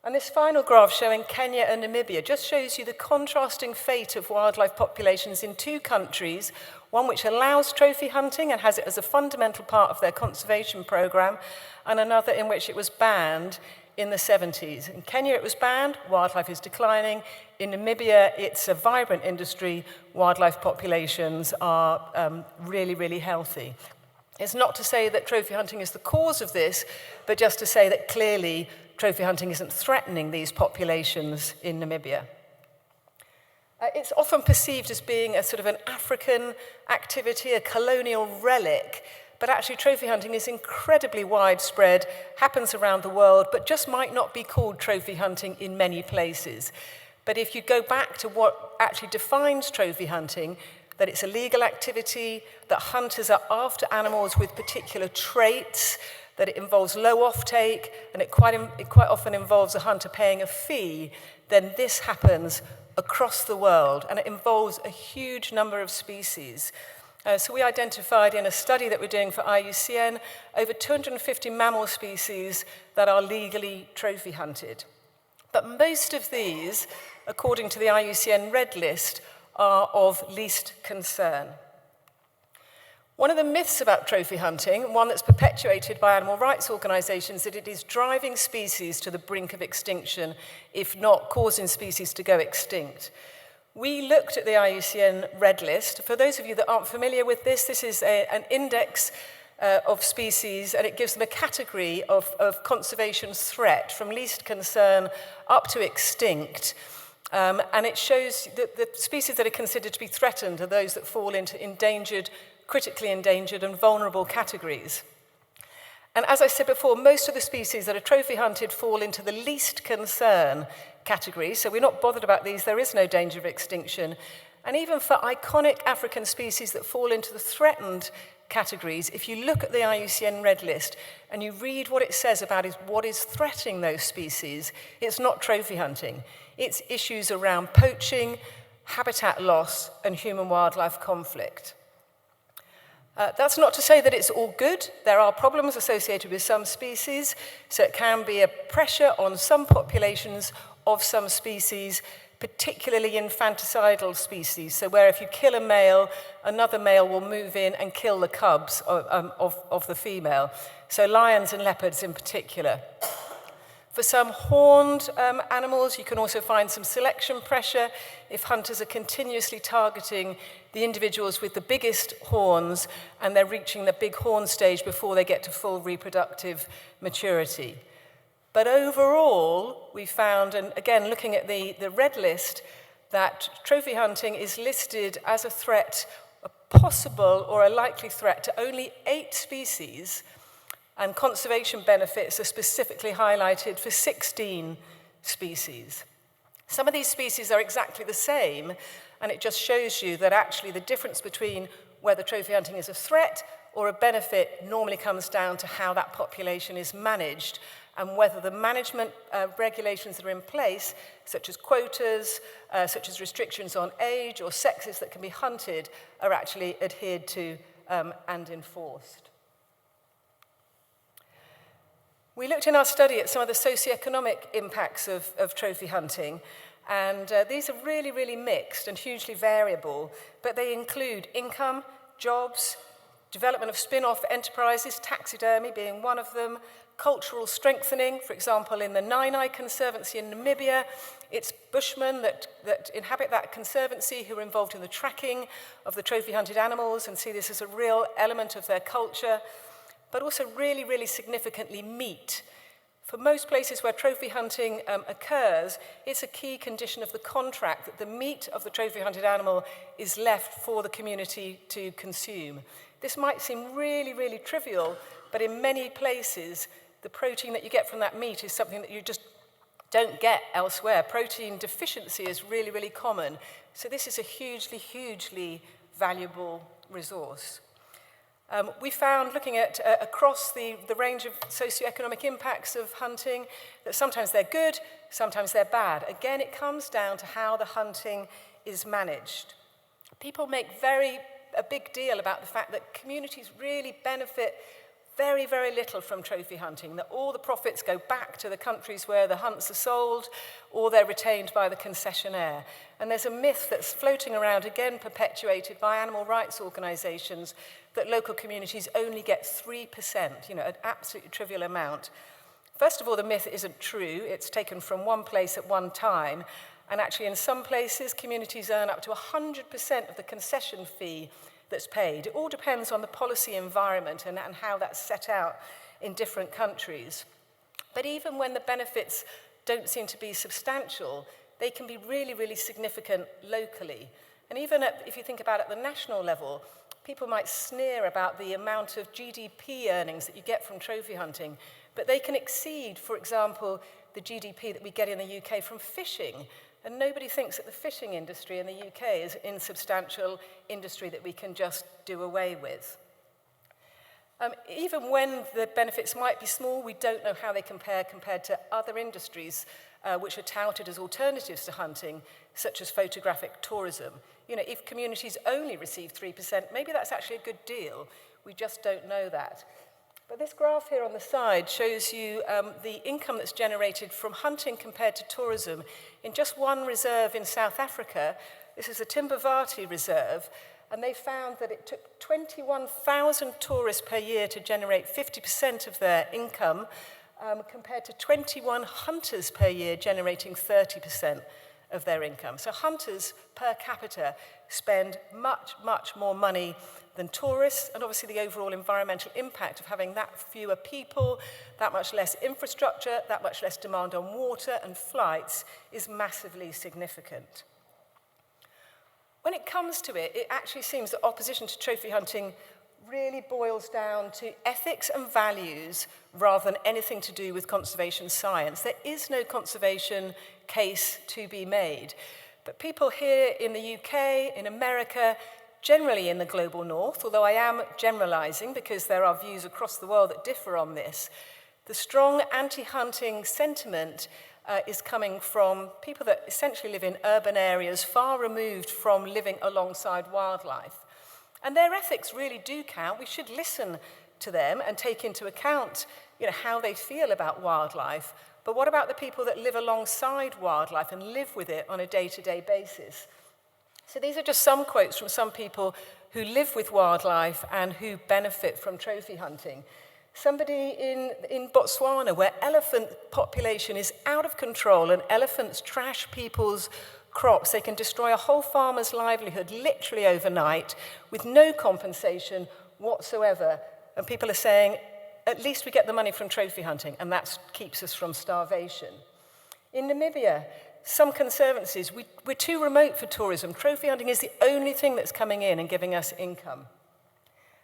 And this final graph showing Kenya and Namibia just shows you the contrasting fate of wildlife populations in two countries, one which allows trophy hunting and has it as a fundamental part of their conservation program, and another in which it was banned in the 70s. In Kenya, it was banned, wildlife is declining. In Namibia, it's a vibrant industry, wildlife populations are really, really healthy. It's not to say that trophy hunting is the cause of this, but just to say that clearly trophy hunting isn't threatening these populations in Namibia. It's often perceived as being a sort of an African activity, a colonial relic, but actually trophy hunting is incredibly widespread, happens around the world, but just might not be called trophy hunting in many places. But if you go back to what actually defines trophy hunting, that it's a legal activity, that hunters are after animals with particular traits, that it involves low offtake, and it quite often involves a hunter paying a fee, then this happens across the world, and it involves a huge number of species. So we identified in a study that we're doing for IUCN over 250 mammal species that are legally trophy hunted. But most of these, according to the IUCN Red List, are of least concern. One of the myths about trophy hunting, one that's perpetuated by animal rights organisations, that it is driving species to the brink of extinction, if not causing species to go extinct. We looked at the IUCN Red List. For those of you that aren't familiar with this, this is an index of species, and it gives them a category of conservation threat from least concern up to extinct. And it shows that the species that are considered to be threatened are those that fall into endangered, critically endangered and vulnerable categories. And as I said before, most of the species that are trophy hunted fall into the least concern category, so we're not bothered about these, there is no danger of extinction. And even for iconic African species that fall into the threatened categories, if you look at the IUCN Red List and you read what it says about what is threatening those species, it's not trophy hunting. It's issues around poaching, habitat loss, and human-wildlife conflict. That's not to say that it's all good. There are problems associated with some species, so it can be a pressure on some populations of some species, particularly infanticidal species, so where if you kill a male, another male will move in and kill the cubs of the female, so lions and leopards in particular. For some horned animals, you can also find some selection pressure if hunters are continuously targeting the individuals with the biggest horns and they're reaching the big horn stage before they get to full reproductive maturity. But overall, we found, and again, looking at the Red List, that trophy hunting is listed as a threat, a possible or a likely threat to only 8 species, and conservation benefits are specifically highlighted for 16 species. Some of these species are exactly the same, and it just shows you that actually the difference between whether trophy hunting is a threat or a benefit normally comes down to how that population is managed, and whether the management regulations that are in place, such as quotas, such as restrictions on age or sexes that can be hunted, are actually adhered to and enforced. We looked in our study at some of the socioeconomic impacts of trophy hunting, and these are really, really mixed and hugely variable, but they include income, jobs, development of spin-off enterprises, taxidermy being one of them, cultural strengthening, for example, in the Nai Conservancy in Namibia, it's Bushmen that inhabit that conservancy who are involved in the tracking of the trophy-hunted animals and see this as a real element of their culture, but also really, really significantly meat. For most places where trophy hunting occurs, it's a key condition of the contract that the meat of the trophy-hunted animal is left for the community to consume. This might seem really, really trivial, but in many places, the protein that you get from that meat is something that you just don't get elsewhere. Protein deficiency is really, really common. So this is a hugely, hugely valuable resource. We found, looking at across the range of socioeconomic impacts of hunting, that sometimes they're good, sometimes they're bad. Again, it comes down to how the hunting is managed. People make a big deal about the fact that communities really benefit very, very little from trophy hunting, that all the profits go back to the countries where the hunts are sold, or they're retained by the concessionaire. And there's a myth that's floating around, again perpetuated by animal rights organisations, that local communities only get 3%, an absolutely trivial amount. First of all, the myth isn't true. It's taken from one place at one time. And actually, in some places, communities earn up to 100% of the concession fee that's paid. It all depends on the policy environment and how that's set out in different countries. But even when the benefits don't seem to be substantial, they can be really, really significant locally. And even if you think about it at the national level, people might sneer about the amount of GDP earnings that you get from trophy hunting, but they can exceed, for example, the GDP that we get in the UK from fishing. And nobody thinks that the fishing industry in the UK is an insubstantial industry that we can just do away with. Even when the benefits might be small, we don't know how they compared to other industries which are touted as alternatives to hunting, such as photographic tourism. If communities only receive 3%, maybe that's actually a good deal. We just don't know that. But this graph here on the side shows you the income that's generated from hunting compared to tourism in just one reserve in South Africa. This is the Timbavati Reserve, and they found that it took 21,000 tourists per year to generate 50% of their income, compared to 21 hunters per year generating 30% of their income. So hunters per capita spend much, much more money than tourists, and obviously the overall environmental impact of having that fewer people, that much less infrastructure, that much less demand on water and flights is massively significant. When it comes to it, it actually seems that opposition to trophy hunting really boils down to ethics and values rather than anything to do with conservation science. There is no conservation case to be made. But people here in the UK, in America, generally in the global north, although I am generalising because there are views across the world that differ on this, the strong anti-hunting sentiment is coming from people that essentially live in urban areas far removed from living alongside wildlife. And their ethics really do count. We should listen to them and take into account how they feel about wildlife. But what about the people that live alongside wildlife and live with it on a day-to-day basis? So these are just some quotes from some people who live with wildlife and who benefit from trophy hunting. Somebody in Botswana, where elephant population is out of control and elephants trash people's crops, they can destroy a whole farmer's livelihood literally overnight with no compensation whatsoever. And people are saying, at least we get the money from trophy hunting, and that keeps us from starvation. In Namibia, some conservancies, we're too remote for tourism. Trophy hunting is the only thing that's coming in and giving us income.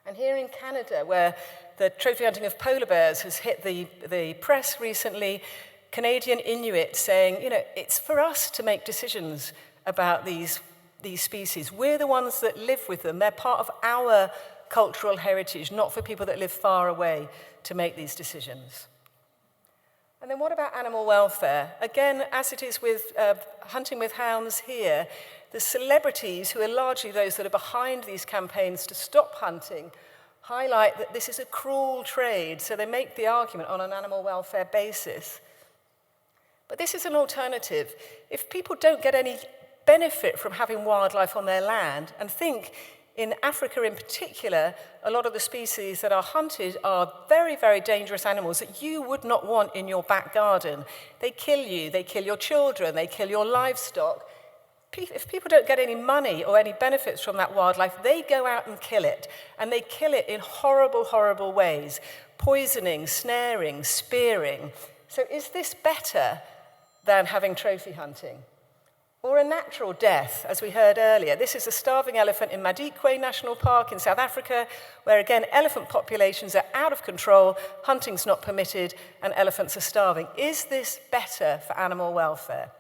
And here in Canada, where the trophy hunting of polar bears has hit the press recently, Canadian Inuit saying, it's for us to make decisions about these species. We're the ones that live with them. They're part of our cultural heritage, not for people that live far away to make these decisions. And then what about animal welfare? Again, as it is with hunting with hounds here, the celebrities, who are largely those that are behind these campaigns to stop hunting, highlight that this is a cruel trade, so they make the argument on an animal welfare basis. But this is an alternative. If people don't get any benefit from having wildlife on their land, and think in Africa in particular, a lot of the species that are hunted are very, very dangerous animals that you would not want in your back garden. They kill you, they kill your children, they kill your livestock. If people don't get any money or any benefits from that wildlife, they go out and kill it. And they kill it in horrible, horrible ways. Poisoning, snaring, spearing. So is this better than having trophy hunting? Or a natural death, as we heard earlier. This is a starving elephant in Madikwe National Park in South Africa, where again, elephant populations are out of control, hunting's not permitted, and elephants are starving. Is this better for animal welfare?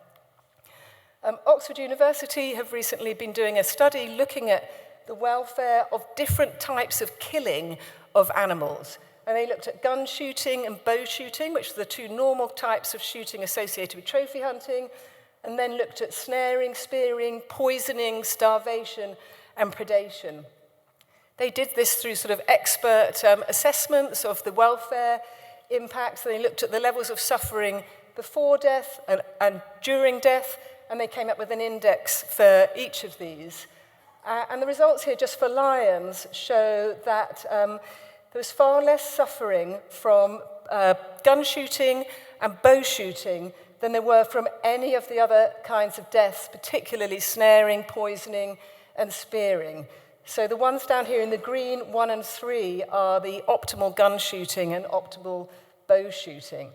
Oxford University have recently been doing a study looking at the welfare of different types of killing of animals. And they looked at gun shooting and bow shooting, which are the two normal types of shooting associated with trophy hunting, and then looked at snaring, spearing, poisoning, starvation, and predation. They did this through sort of expert assessments of the welfare impacts. They looked at the levels of suffering before death and during death, and they came up with an index for each of these. And the results here, just for lions, show that there was far less suffering from gun shooting and bow shooting than there were from any of the other kinds of deaths, particularly snaring, poisoning, and spearing. So the ones down here in the green, 1 and 3, are the optimal gun shooting and optimal bow shooting.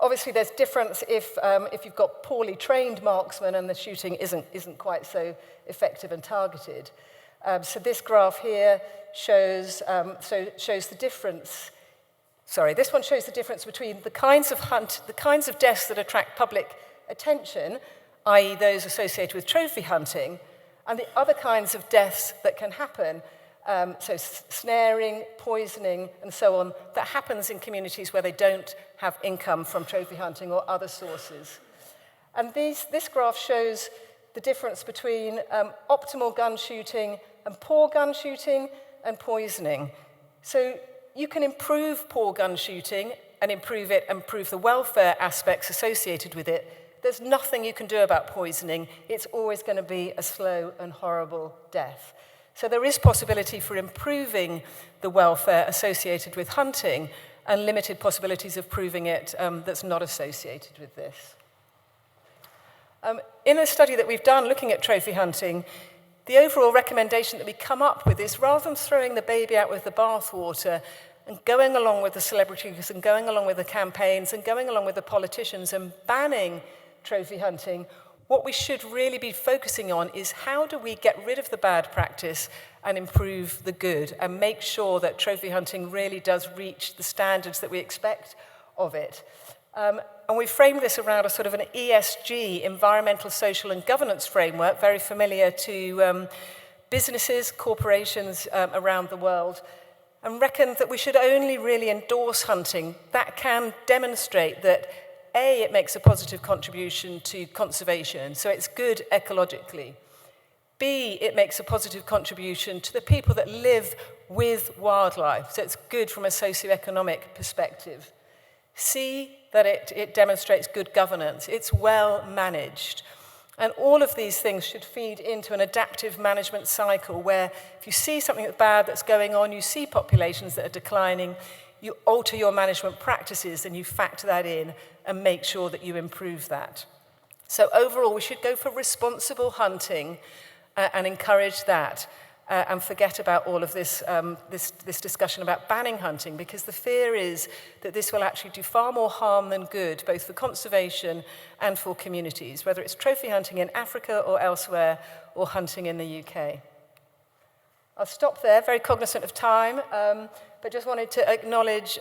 Obviously, there's difference if you've got poorly trained marksmen and the shooting isn't quite so effective and targeted. So this graph here shows the difference. Sorry, this one shows the difference between the kinds of deaths that attract public attention, i.e. those associated with trophy hunting, and the other kinds of deaths that can happen, so snaring, poisoning, and so on, that happens in communities where they don't have income from trophy hunting or other sources. And this graph shows the difference between optimal gun shooting and poor gun shooting and poisoning. So you can improve poor gun shooting and improve the welfare aspects associated with it. There's nothing you can do about poisoning. It's always going to be a slow and horrible death. So there is possibility for improving the welfare associated with hunting and limited possibilities of proving it that's not associated with this. In a study that we've done looking at trophy hunting, the overall recommendation that we come up with is rather than throwing the baby out with the bathwater and going along with the celebrities and going along with the campaigns and going along with the politicians and banning trophy hunting, what we should really be focusing on is how do we get rid of the bad practice and improve the good and make sure that trophy hunting really does reach the standards that we expect of it. And we framed this around a sort of an ESG, environmental, social, and governance framework, very familiar to businesses, corporations around the world, and reckoned that we should only really endorse hunting that can demonstrate that A, it makes a positive contribution to conservation, so it's good ecologically. B, it makes a positive contribution to the people that live with wildlife, so it's good from a socioeconomic perspective. C, that it demonstrates good governance, it's well managed. And all of these things should feed into an adaptive management cycle where if you see something bad that's going on, you see populations that are declining, you alter your management practices and you factor that in and make sure that you improve that. So overall, we should go for responsible hunting and encourage that and forget about all of this, this discussion about banning hunting, because the fear is that this will actually do far more harm than good, both for conservation and for communities, whether it's trophy hunting in Africa or elsewhere, or hunting in the UK. I'll stop there, very cognizant of time, but just wanted to acknowledge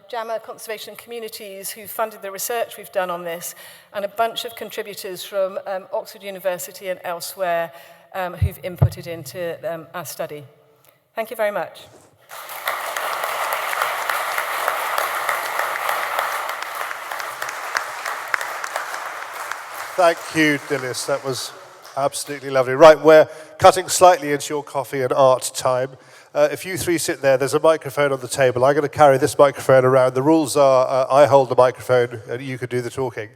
JAMA Conservation and Communities who funded the research we've done on this, and a bunch of contributors from Oxford University and elsewhere who've inputted into our study. Thank you very much. Thank you, Dilys. That was absolutely lovely. Right, we're cutting slightly into your coffee and art time. If you three sit there, there's a microphone on the table. I'm going to carry this microphone around. The rules are I hold the microphone and you can do the talking.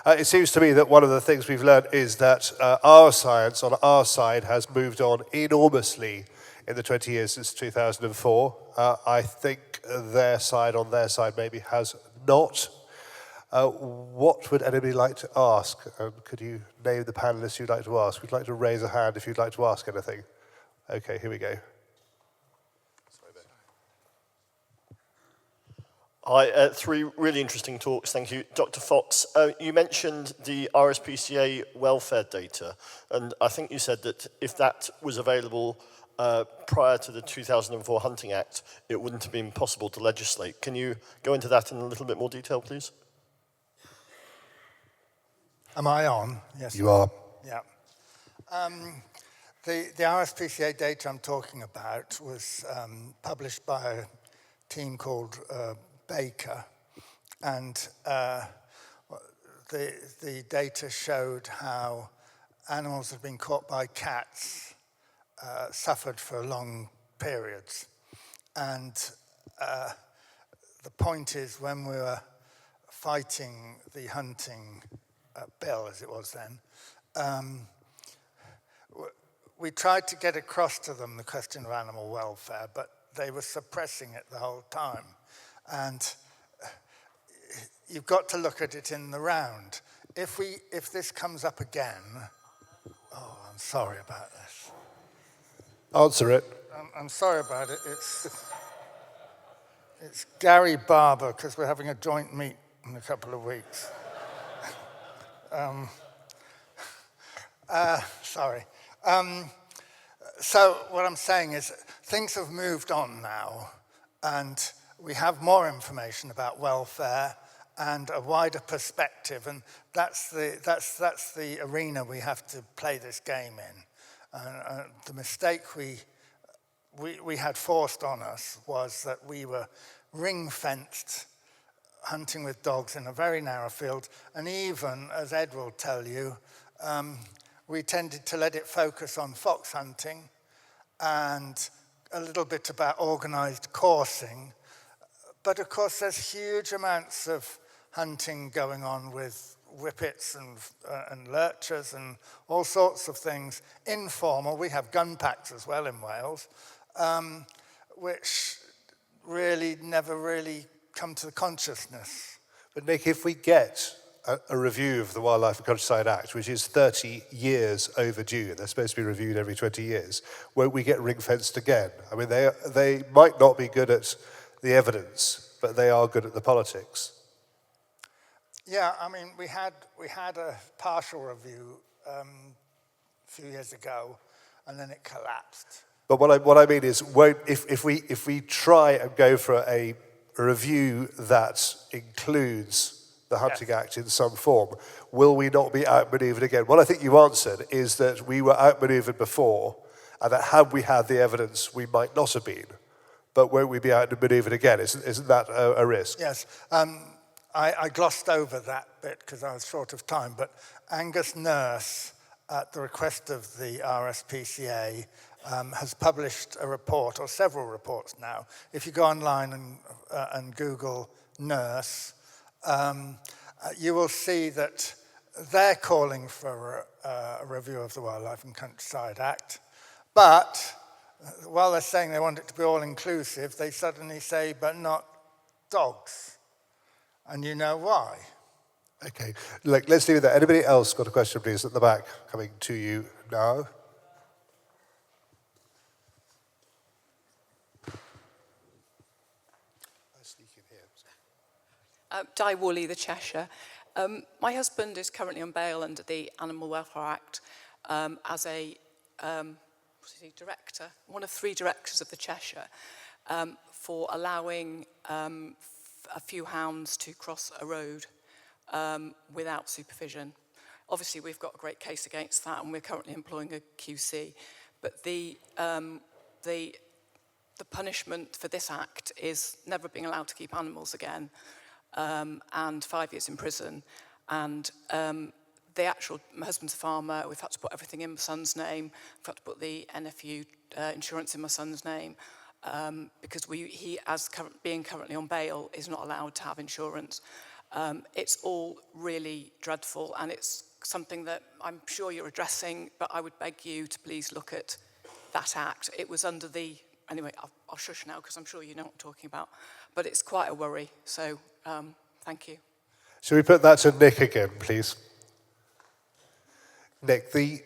It seems to me that one of the things we've learned is that our science on our side has moved on enormously in the 20 years since 2004. I think their side on their side maybe has not. What would anybody like to ask? Could you name the panelists you'd like to ask? We'd like to raise a hand if you'd like to ask anything. Okay, here we go. Hi, three really interesting talks, thank you. Dr. Fox, you mentioned the RSPCA welfare data, and I think you said that if that was available prior to the 2004 Hunting Act, it wouldn't have been possible to legislate. Can you go into that in a little bit more detail, please? Am I on? Yes. You are. Yeah. The RSPCA data I'm talking about was published by a team called Baker, and the data showed how animals that had been caught by cats suffered for long periods. And the point is, when we were fighting the hunting bill, as it was then, we tried to get across to them the question of animal welfare, but they were suppressing it the whole time. And you've got to look at it in the round. If this comes up again, oh, I'm sorry about this. Answer it. I'm sorry about it. It's Gary Barber, because we're having a joint meet in a couple of weeks. Sorry. So what I'm saying is things have moved on now, and we have more information about welfare and a wider perspective, and that's the arena we have to play this game in. The mistake we had forced on us was that we were ring-fenced hunting with dogs in a very narrow field, and even, as Ed will tell you, we tended to let it focus on fox hunting and a little bit about organized coursing. But of course, there's huge amounts of hunting going on with whippets and lurchers and all sorts of things. Informal, we have gun packs as well in Wales, which really never really come to the consciousness. But Nick, if we get a review of the Wildlife and Countryside Act, which is 30 years overdue, they're supposed to be reviewed every 20 years, won't we get ring-fenced again? I mean, they might not be good at the evidence, but they are good at the politics. Yeah, I mean, we had a partial review a few years ago, and then it collapsed. But what I mean is, if we try and go for a review that includes the Hunting Act in some form, will we not be outmaneuvered again? What I think you answered is that we were outmaneuvered before, and that had we had the evidence, we might not have been. But won't we be outmaneuvered again? Isn't that a risk? Yes. I glossed over that bit because I was short of time, but Angus Nurse, at the request of the RSPCA, has published a report, or several reports now. If you go online and Google Nurse, you will see that they're calling for a review of the Wildlife and Countryside Act, but while they're saying they want it to be all-inclusive, they suddenly say, but not dogs. And you know why. Okay, look, let's leave it there. Anybody else got a question, please, at the back, coming to you now? Di Woolley, the Cheshire. My husband is currently on bail under the Animal Welfare Act as a director, one of 3 directors of the Cheshire, for allowing a few hounds to cross a road without supervision. Obviously, we've got a great case against that, and we're currently employing a QC. But the punishment for this act is never being allowed to keep animals again, and 5 years in prison. And my husband's a farmer. We've had to put everything in my son's name. We've had to put the NFU insurance in my son's name, because he, being currently on bail, is not allowed to have insurance. It's all really dreadful, and it's something that I'm sure you're addressing, but I would beg you to please look at that act. It was under the... Anyway, I'll shush now, because I'm sure you know what I'm talking about. But it's quite a worry, so thank you. Shall we put that to Nick again, please? Nick, the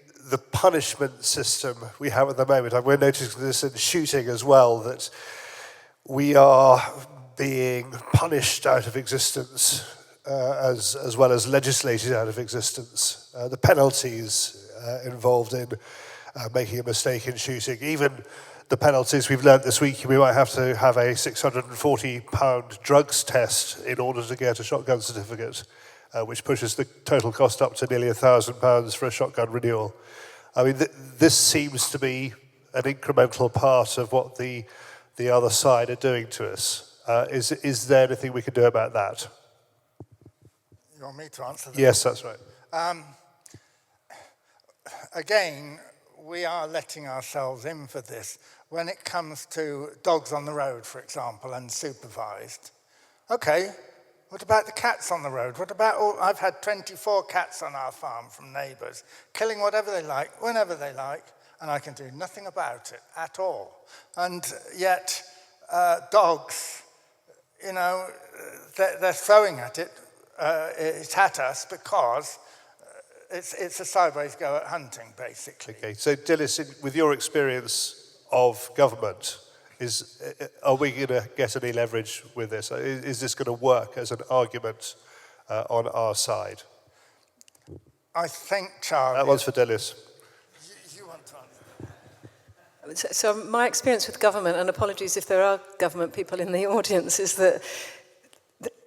punishment system we have at the moment, and we're noticing this in shooting as well, that we are being punished out of existence as well as legislated out of existence. The penalties involved in making a mistake in shooting, even the penalties we've learnt this week, we might have to have a £640 drugs test in order to get a shotgun certificate, which pushes the total cost up to nearly £1,000 for a shotgun renewal. I mean, this seems to be an incremental part of what the other side are doing to us. Is there anything we can do about that? You want me to answer that? Yes, that's right. Again, we are letting ourselves in for this. When it comes to dogs on the road, for example, unsupervised, okay, what about the cats on the road? What about I've had 24 cats on our farm from neighbours, killing whatever they like, whenever they like, and I can do nothing about it at all. And yet, dogs, you know, they're throwing at it. It's at us because it's a sideways go at hunting, basically. Okay, so Dilys, with your experience of government, are we going to get any leverage with this? Is this going to work as an argument on our side? I think, Charlie... That one's for Dilys. You want to answer? So my experience with government, and apologies if there are government people in the audience, is that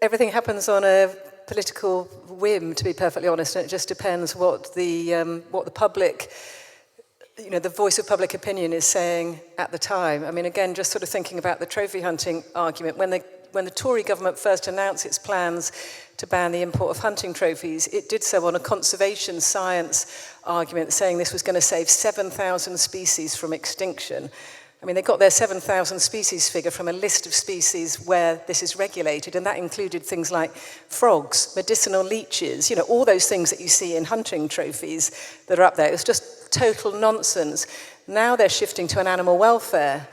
everything happens on a political whim, to be perfectly honest, and it just depends what the public, you know, the voice of public opinion is saying at the time. I mean, again, just sort of thinking about the trophy hunting argument, when the Tory government first announced its plans to ban the import of hunting trophies, it did so on a conservation science argument, saying this was going to save 7,000 species from extinction. I mean, they got their 7,000 species figure from a list of species where this is regulated, and that included things like frogs, medicinal leeches, you know, all those things that you see in hunting trophies that are up there. It was just total nonsense. Now they're shifting to an animal welfare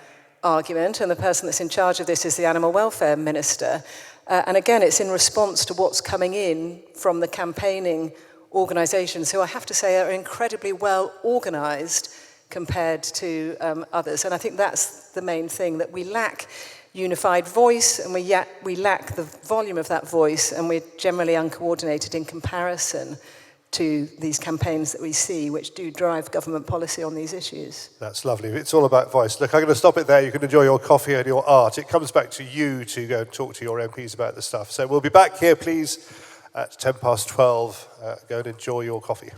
argument, and the person that's in charge of this is the Animal Welfare Minister. And again, it's in response to what's coming in from the campaigning organisations, who I have to say are incredibly well organised compared to others. And I think that's the main thing, that we lack unified voice, and we lack the volume of that voice, and we're generally uncoordinated in comparison to these campaigns that we see, which do drive government policy on these issues. That's lovely. It's all about voice. Look, I'm going to stop it there. You can enjoy your coffee and your art. It comes back to you to go and talk to your MPs about this stuff. So we'll be back here, please, at 12:10. Go and enjoy your coffee.